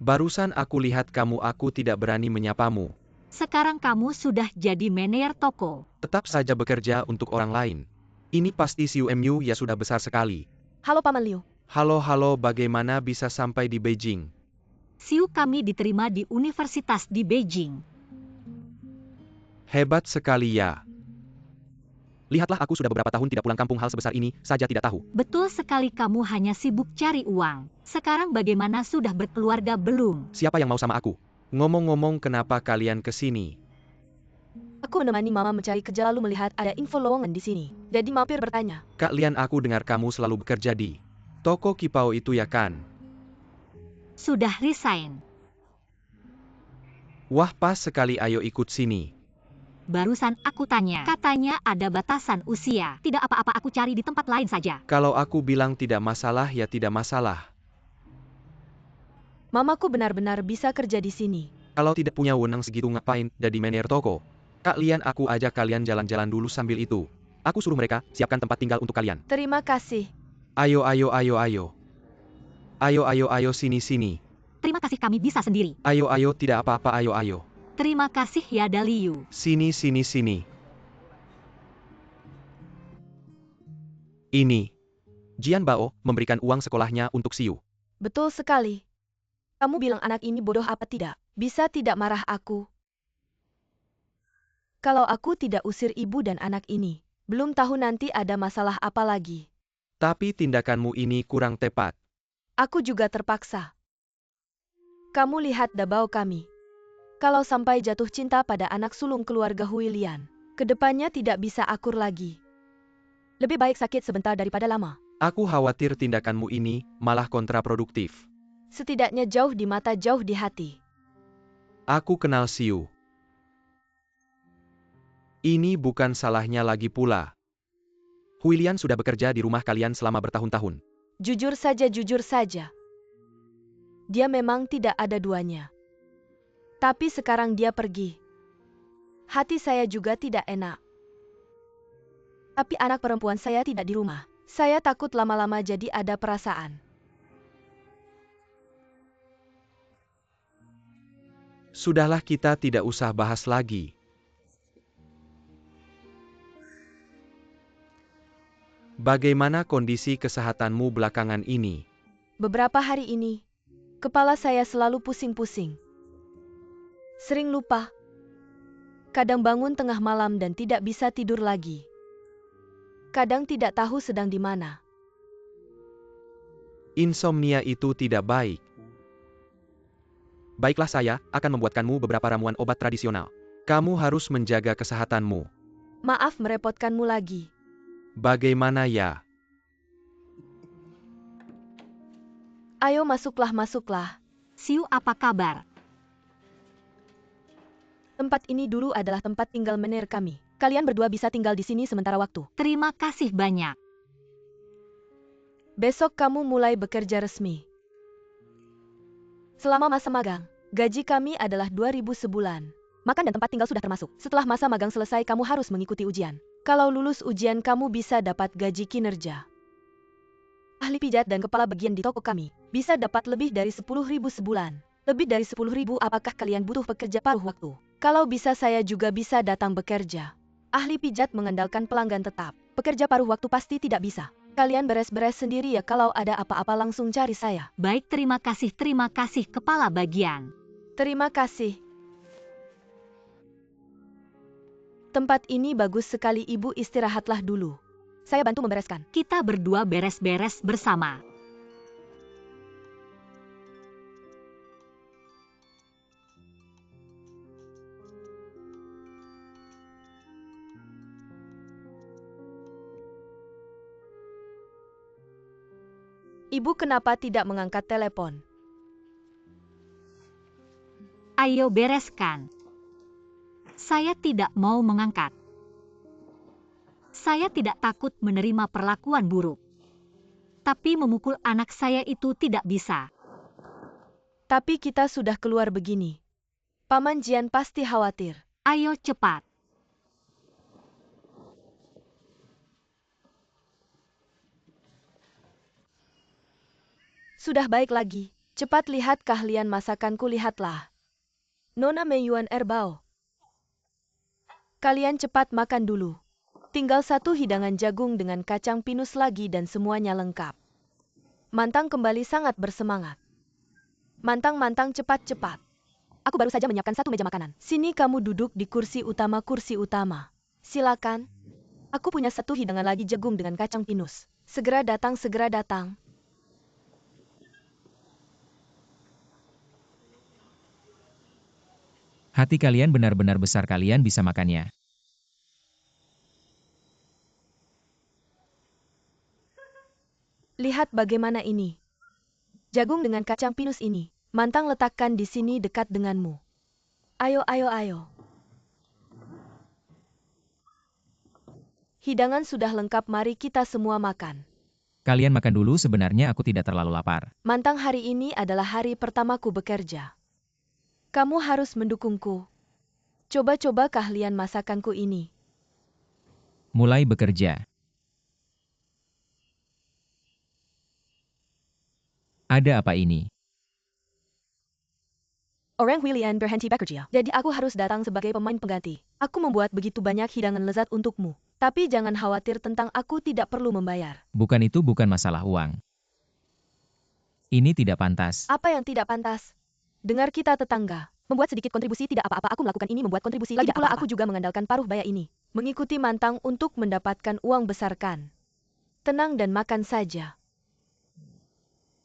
barusan aku lihat kamu, aku tidak berani menyapamu. Sekarang kamu sudah jadi manajer toko. Tetap saja bekerja untuk orang lain. Ini pasti Siu Mu ya, sudah besar sekali. Halo Paman Liu. Halo, bagaimana bisa sampai di Beijing? Siu, kami diterima di universitas di Beijing. Hebat sekali ya. Lihatlah, aku sudah beberapa tahun tidak pulang kampung, hal sebesar ini saja tidak tahu. Betul sekali, kamu hanya sibuk cari uang. Sekarang bagaimana, sudah berkeluarga belum? Siapa yang mau sama aku? Ngomong-ngomong, kenapa kalian ke sini? Aku menemani Mama mencari kerja, lalu melihat ada info lowongan di sini. Jadi mampir bertanya. Kak Lian, aku dengar kamu selalu bekerja di toko Kipau itu ya kan? Sudah resign. Wah, pas sekali, ayo ikut sini. Barusan aku tanya, katanya ada batasan usia. Tidak apa-apa, aku cari di tempat lain saja. Kalau aku bilang tidak masalah ya tidak masalah. Mamaku benar-benar bisa kerja di sini. Kalau tidak punya wewenang segitu ngapain jadi manajer toko? Kak Lian, aku ajak kalian jalan-jalan dulu sambil itu. Aku suruh mereka siapkan tempat tinggal untuk kalian. Terima kasih. Ayo, sini. Terima kasih, kami bisa sendiri. Ayo, tidak apa-apa, ayo. Terima kasih ya, Daliu. Sini. Ini. Jian Bao memberikan uang sekolahnya untuk Siu. Betul sekali. Kamu bilang anak ini bodoh apa tidak? Bisa tidak marah aku? Kalau aku tidak usir ibu dan anak ini, belum tahu nanti ada masalah apa lagi. Tapi tindakanmu ini kurang tepat. Aku juga terpaksa. Kamu lihat Dabao kami. Kalau sampai jatuh cinta pada anak sulung keluarga Hui Lian, kedepannya tidak bisa akur lagi. Lebih baik sakit sebentar daripada lama. Aku khawatir tindakanmu ini malah kontraproduktif. Setidaknya jauh di mata, jauh di hati. Aku kenal Siu. Ini bukan salahnya lagi pula. Hui Lian sudah bekerja di rumah kalian selama bertahun-tahun. Jujur saja. Dia memang tidak ada duanya. Tapi sekarang dia pergi. Hati saya juga tidak enak. Tapi anak perempuan saya tidak di rumah. Saya takut lama-lama jadi ada perasaan. Sudahlah, kita tidak usah bahas lagi. Bagaimana kondisi kesehatanmu belakangan ini? Beberapa hari ini, kepala saya selalu pusing-pusing. Sering lupa. Kadang bangun tengah malam dan tidak bisa tidur lagi. Kadang tidak tahu sedang di mana. Insomnia itu tidak baik. Baiklah, saya akan membuatkanmu beberapa ramuan obat tradisional. Kamu harus menjaga kesehatanmu. Maaf merepotkanmu lagi. Bagaimana ya? Ayo masuklah, masuklah. Siu, apa kabar? Tempat ini dulu adalah tempat tinggal menir kami. Kalian berdua bisa tinggal di sini sementara waktu. Terima kasih banyak. Besok kamu mulai bekerja resmi. Selama masa magang, gaji kami adalah 2.000 sebulan. Makan dan tempat tinggal sudah termasuk. Setelah masa magang selesai, kamu harus mengikuti ujian. Kalau lulus ujian, kamu bisa dapat gaji kinerja. Ahli pijat dan kepala bagian di toko kami bisa dapat lebih dari 10.000 sebulan. Lebih dari 10.000, apakah kalian butuh pekerja paruh waktu? Kalau bisa, saya juga bisa datang bekerja. Ahli pijat mengandalkan pelanggan tetap. Pekerja paruh waktu pasti tidak bisa. Kalian beres-beres sendiri ya, kalau ada apa-apa langsung cari saya. Baik, terima kasih kepala bagian. Terima kasih. Tempat ini bagus sekali, Ibu, istirahatlah dulu. Saya bantu membereskan. Kita berdua beres-beres bersama. Ibu kenapa tidak mengangkat telepon? Ayo bereskan. Saya tidak mau mengangkat. Saya tidak takut menerima perlakuan buruk. Tapi memukul anak saya itu tidak bisa. Tapi kita sudah keluar begini. Paman Jian pasti khawatir. Ayo cepat. Sudah baik lagi. Cepat lihat keahlian masakanku, lihatlah. Nona Meiyuan Erbao. Kalian cepat makan dulu. Tinggal satu hidangan jagung dengan kacang pinus lagi dan semuanya lengkap. Mantang kembali sangat bersemangat. Mantang, cepat-cepat. Aku baru saja menyiapkan satu meja makanan. Sini kamu duduk di kursi utama, kursi utama. Silakan. Aku punya satu hidangan lagi, jagung dengan kacang pinus. Segera datang, segera datang. Hati kalian benar-benar besar, kalian bisa makannya. Lihat bagaimana ini. Jagung dengan kacang pinus ini. Mantang, letakkan di sini dekat denganmu. Ayo, ayo, ayo. Hidangan sudah lengkap, mari kita semua makan. Kalian makan dulu, sebenarnya aku tidak terlalu lapar. Mantang, hari ini adalah hari pertamaku bekerja. Kamu harus mendukungku. Coba-coba keahlian masakanku ini. Mulai bekerja. Ada apa ini? Orang William berhenti bekerja. Jadi aku harus datang sebagai pemain pengganti. Aku membuat begitu banyak hidangan lezat untukmu. Tapi jangan khawatir tentang aku tidak perlu membayar. Bukan, itu bukan masalah uang. Ini tidak pantas. Apa yang tidak pantas? Dengar kita tetangga. Membuat sedikit kontribusi tidak apa-apa, aku melakukan ini membuat kontribusi lagi pula aku juga mengandalkan paruh baya ini. Mengikuti Mantang untuk mendapatkan uang besar kan. Tenang dan makan saja.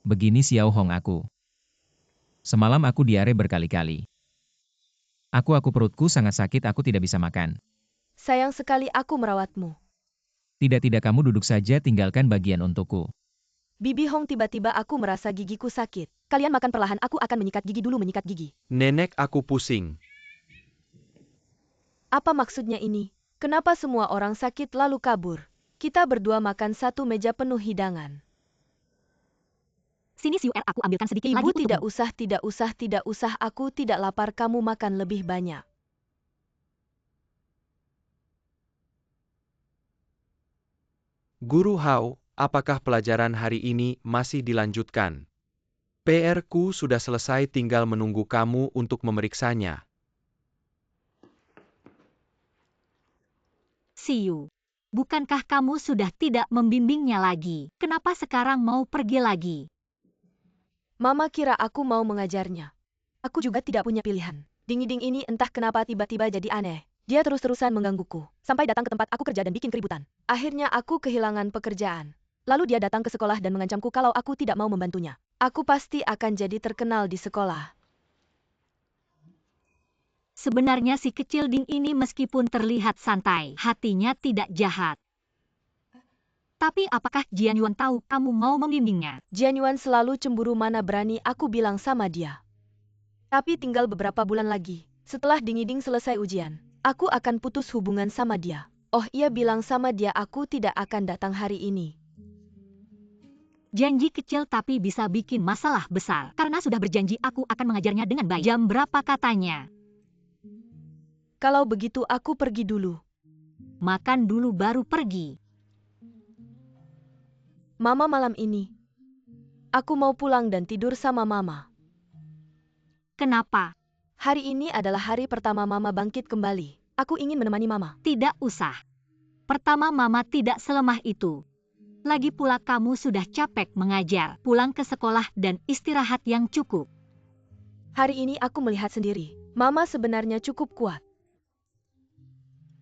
Begini Xiao Hong aku. Semalam aku diare berkali-kali. Aku perutku sangat sakit, aku tidak bisa makan. Sayang sekali aku merawatmu. Tidak, kamu duduk saja, tinggalkan bagian untukku. Bibi Hong, tiba-tiba aku merasa gigiku sakit. Kalian makan perlahan, aku akan menyikat gigi dulu, menyikat gigi. Nenek, aku pusing. Apa maksudnya ini? Kenapa semua orang sakit lalu kabur? Kita berdua makan satu meja penuh hidangan. Sini Siu, aku ambilkan sedikit Ibu, lagi tidak untukmu. usah, tidak usah, aku tidak lapar, kamu makan lebih banyak. Guru Hao, apakah pelajaran hari ini masih dilanjutkan? PR-ku sudah selesai, tinggal menunggu kamu untuk memeriksanya. Siu, bukankah kamu sudah tidak membimbingnya lagi? Kenapa sekarang mau pergi lagi? Mama kira aku mau mengajarnya. Aku juga tidak punya pilihan. Ding-ding ini entah kenapa tiba-tiba jadi aneh. Dia terus-terusan menggangguku, sampai datang ke tempat aku kerja dan bikin keributan. Akhirnya aku kehilangan pekerjaan. Lalu dia datang ke sekolah dan mengancamku kalau aku tidak mau membantunya. Aku pasti akan jadi terkenal di sekolah. Sebenarnya si kecil Ding ini meskipun terlihat santai, hatinya tidak jahat. Tapi apakah Jian Yuan tahu kamu mau membimbingnya? Jian Yuan selalu cemburu, mana berani aku bilang sama dia. Tapi tinggal beberapa bulan lagi, setelah Ding selesai ujian, aku akan putus hubungan sama dia. Oh, ia bilang sama dia aku tidak akan datang hari ini. Janji kecil tapi bisa bikin masalah besar. Karena sudah berjanji aku akan mengajarnya dengan baik. Jam berapa katanya? Kalau begitu aku pergi dulu. Makan dulu baru pergi. Mama, malam ini aku mau pulang dan tidur sama Mama. Kenapa? Hari ini adalah hari pertama Mama bangkit kembali. Aku ingin menemani Mama. Tidak usah. Pertama, Mama tidak selemah itu. Lagi pula kamu sudah capek mengajar. Pulang ke sekolah dan istirahat yang cukup. Hari ini aku melihat sendiri. Mama sebenarnya cukup kuat.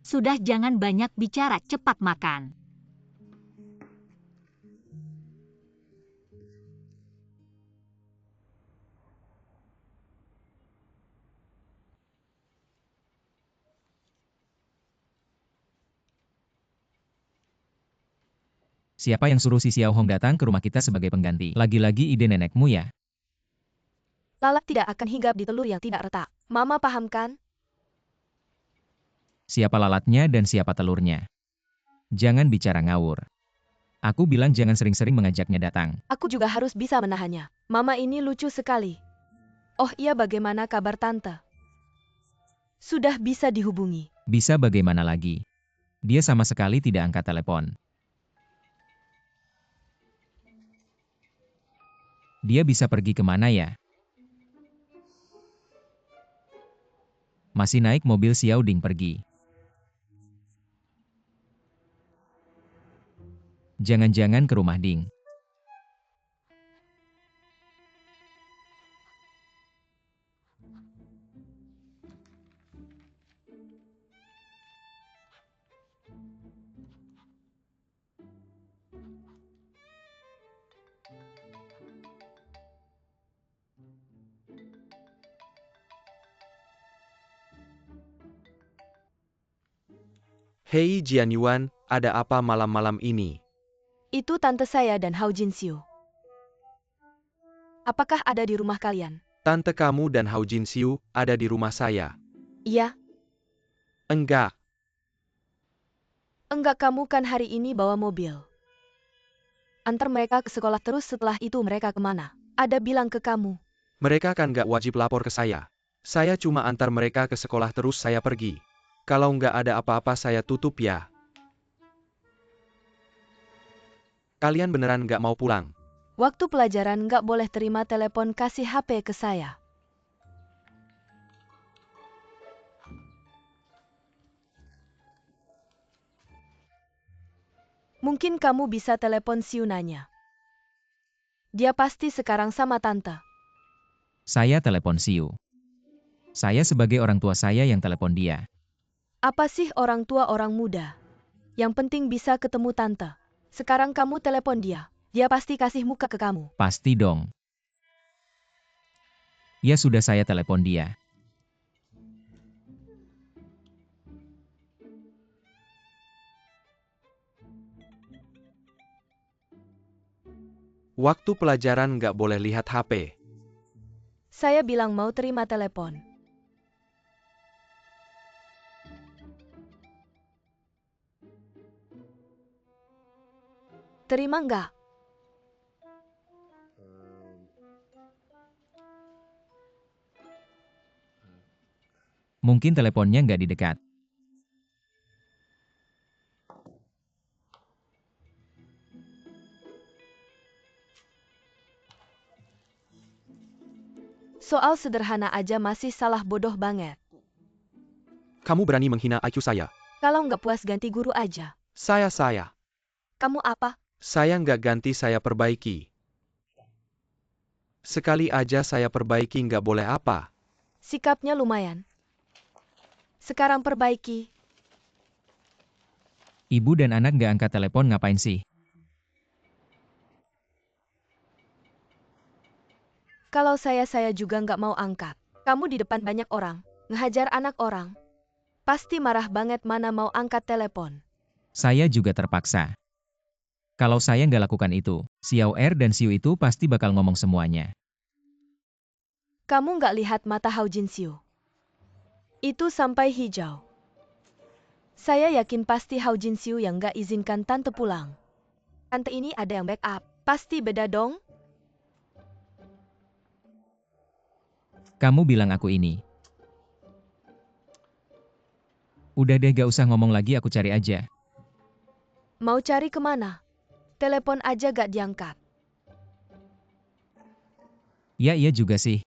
Sudah, jangan banyak bicara, cepat makan. Siapa yang suruh si Xiao Hong datang ke rumah kita sebagai pengganti? Lagi-lagi ide nenekmu ya? Lalat tidak akan hinggap di telur yang tidak retak. Mama paham kan? Siapa lalatnya dan siapa telurnya? Jangan bicara ngawur. Aku bilang jangan sering-sering mengajaknya datang. Aku juga harus bisa menahannya. Mama ini lucu sekali. Oh iya, bagaimana kabar Tante? Sudah bisa dihubungi. Bisa bagaimana lagi? Dia sama sekali tidak angkat telepon. Dia bisa pergi kemana ya? Masih naik mobil Xiao Ding pergi. Jangan-jangan ke rumah Ding. Hei Jian Yuan, ada apa malam-malam ini? Itu tante saya dan Hao Jinxiu. Apakah ada di rumah kalian? Tante kamu dan Hao Jinxiu ada di rumah saya. Iya. Enggak, Enggak, kamu kan hari ini bawa mobil. Antar mereka ke sekolah, terus setelah itu mereka kemana? Ada bilang ke kamu. mereka kan gak wajib lapor ke saya. Saya cuma antar mereka ke sekolah terus saya pergi. Kalau nggak ada apa-apa saya tutup ya. Kalian beneran nggak mau pulang? Waktu pelajaran nggak boleh terima telepon, kasih HP ke saya. Mungkin kamu bisa telepon Siu nanya. Dia pasti sekarang sama tante. Saya telepon Siu. Saya sebagai orang tua saya yang telepon dia. Apa sih orang tua orang muda? Yang penting bisa ketemu tante. Sekarang kamu telepon dia. Dia pasti kasih muka ke kamu. Pasti dong. Ya sudah, saya telepon dia. Waktu pelajaran nggak boleh lihat HP. Saya bilang mau terima telepon. Terima nggak? Mungkin teleponnya nggak didekat. Soal sederhana aja masih salah, bodoh banget. Kamu berani menghina IQ saya. Kalau nggak puas ganti guru aja. Saya. Kamu apa? Saya nggak ganti, saya perbaiki. Sekali aja saya perbaiki nggak boleh apa. Sikapnya lumayan. Sekarang perbaiki. Ibu dan anak nggak angkat telepon ngapain sih? Kalau saya juga nggak mau angkat. Kamu di depan banyak orang, ngehajar anak orang. Pasti marah banget mana mau angkat telepon. Saya juga terpaksa. Kalau saya nggak lakukan itu, Xiao Er dan Xiu itu pasti bakal ngomong semuanya. Kamu nggak lihat mata Hao Jinxiu? Itu sampai hijau. Saya yakin pasti Hao Jinxiu yang nggak izinkan tante pulang. Tante ini ada yang backup. Pasti beda dong? Kamu bilang aku ini. Udah deh gak usah ngomong lagi, aku cari aja. Mau cari kemana? Telepon aja gak diangkat. Ya iya juga sih.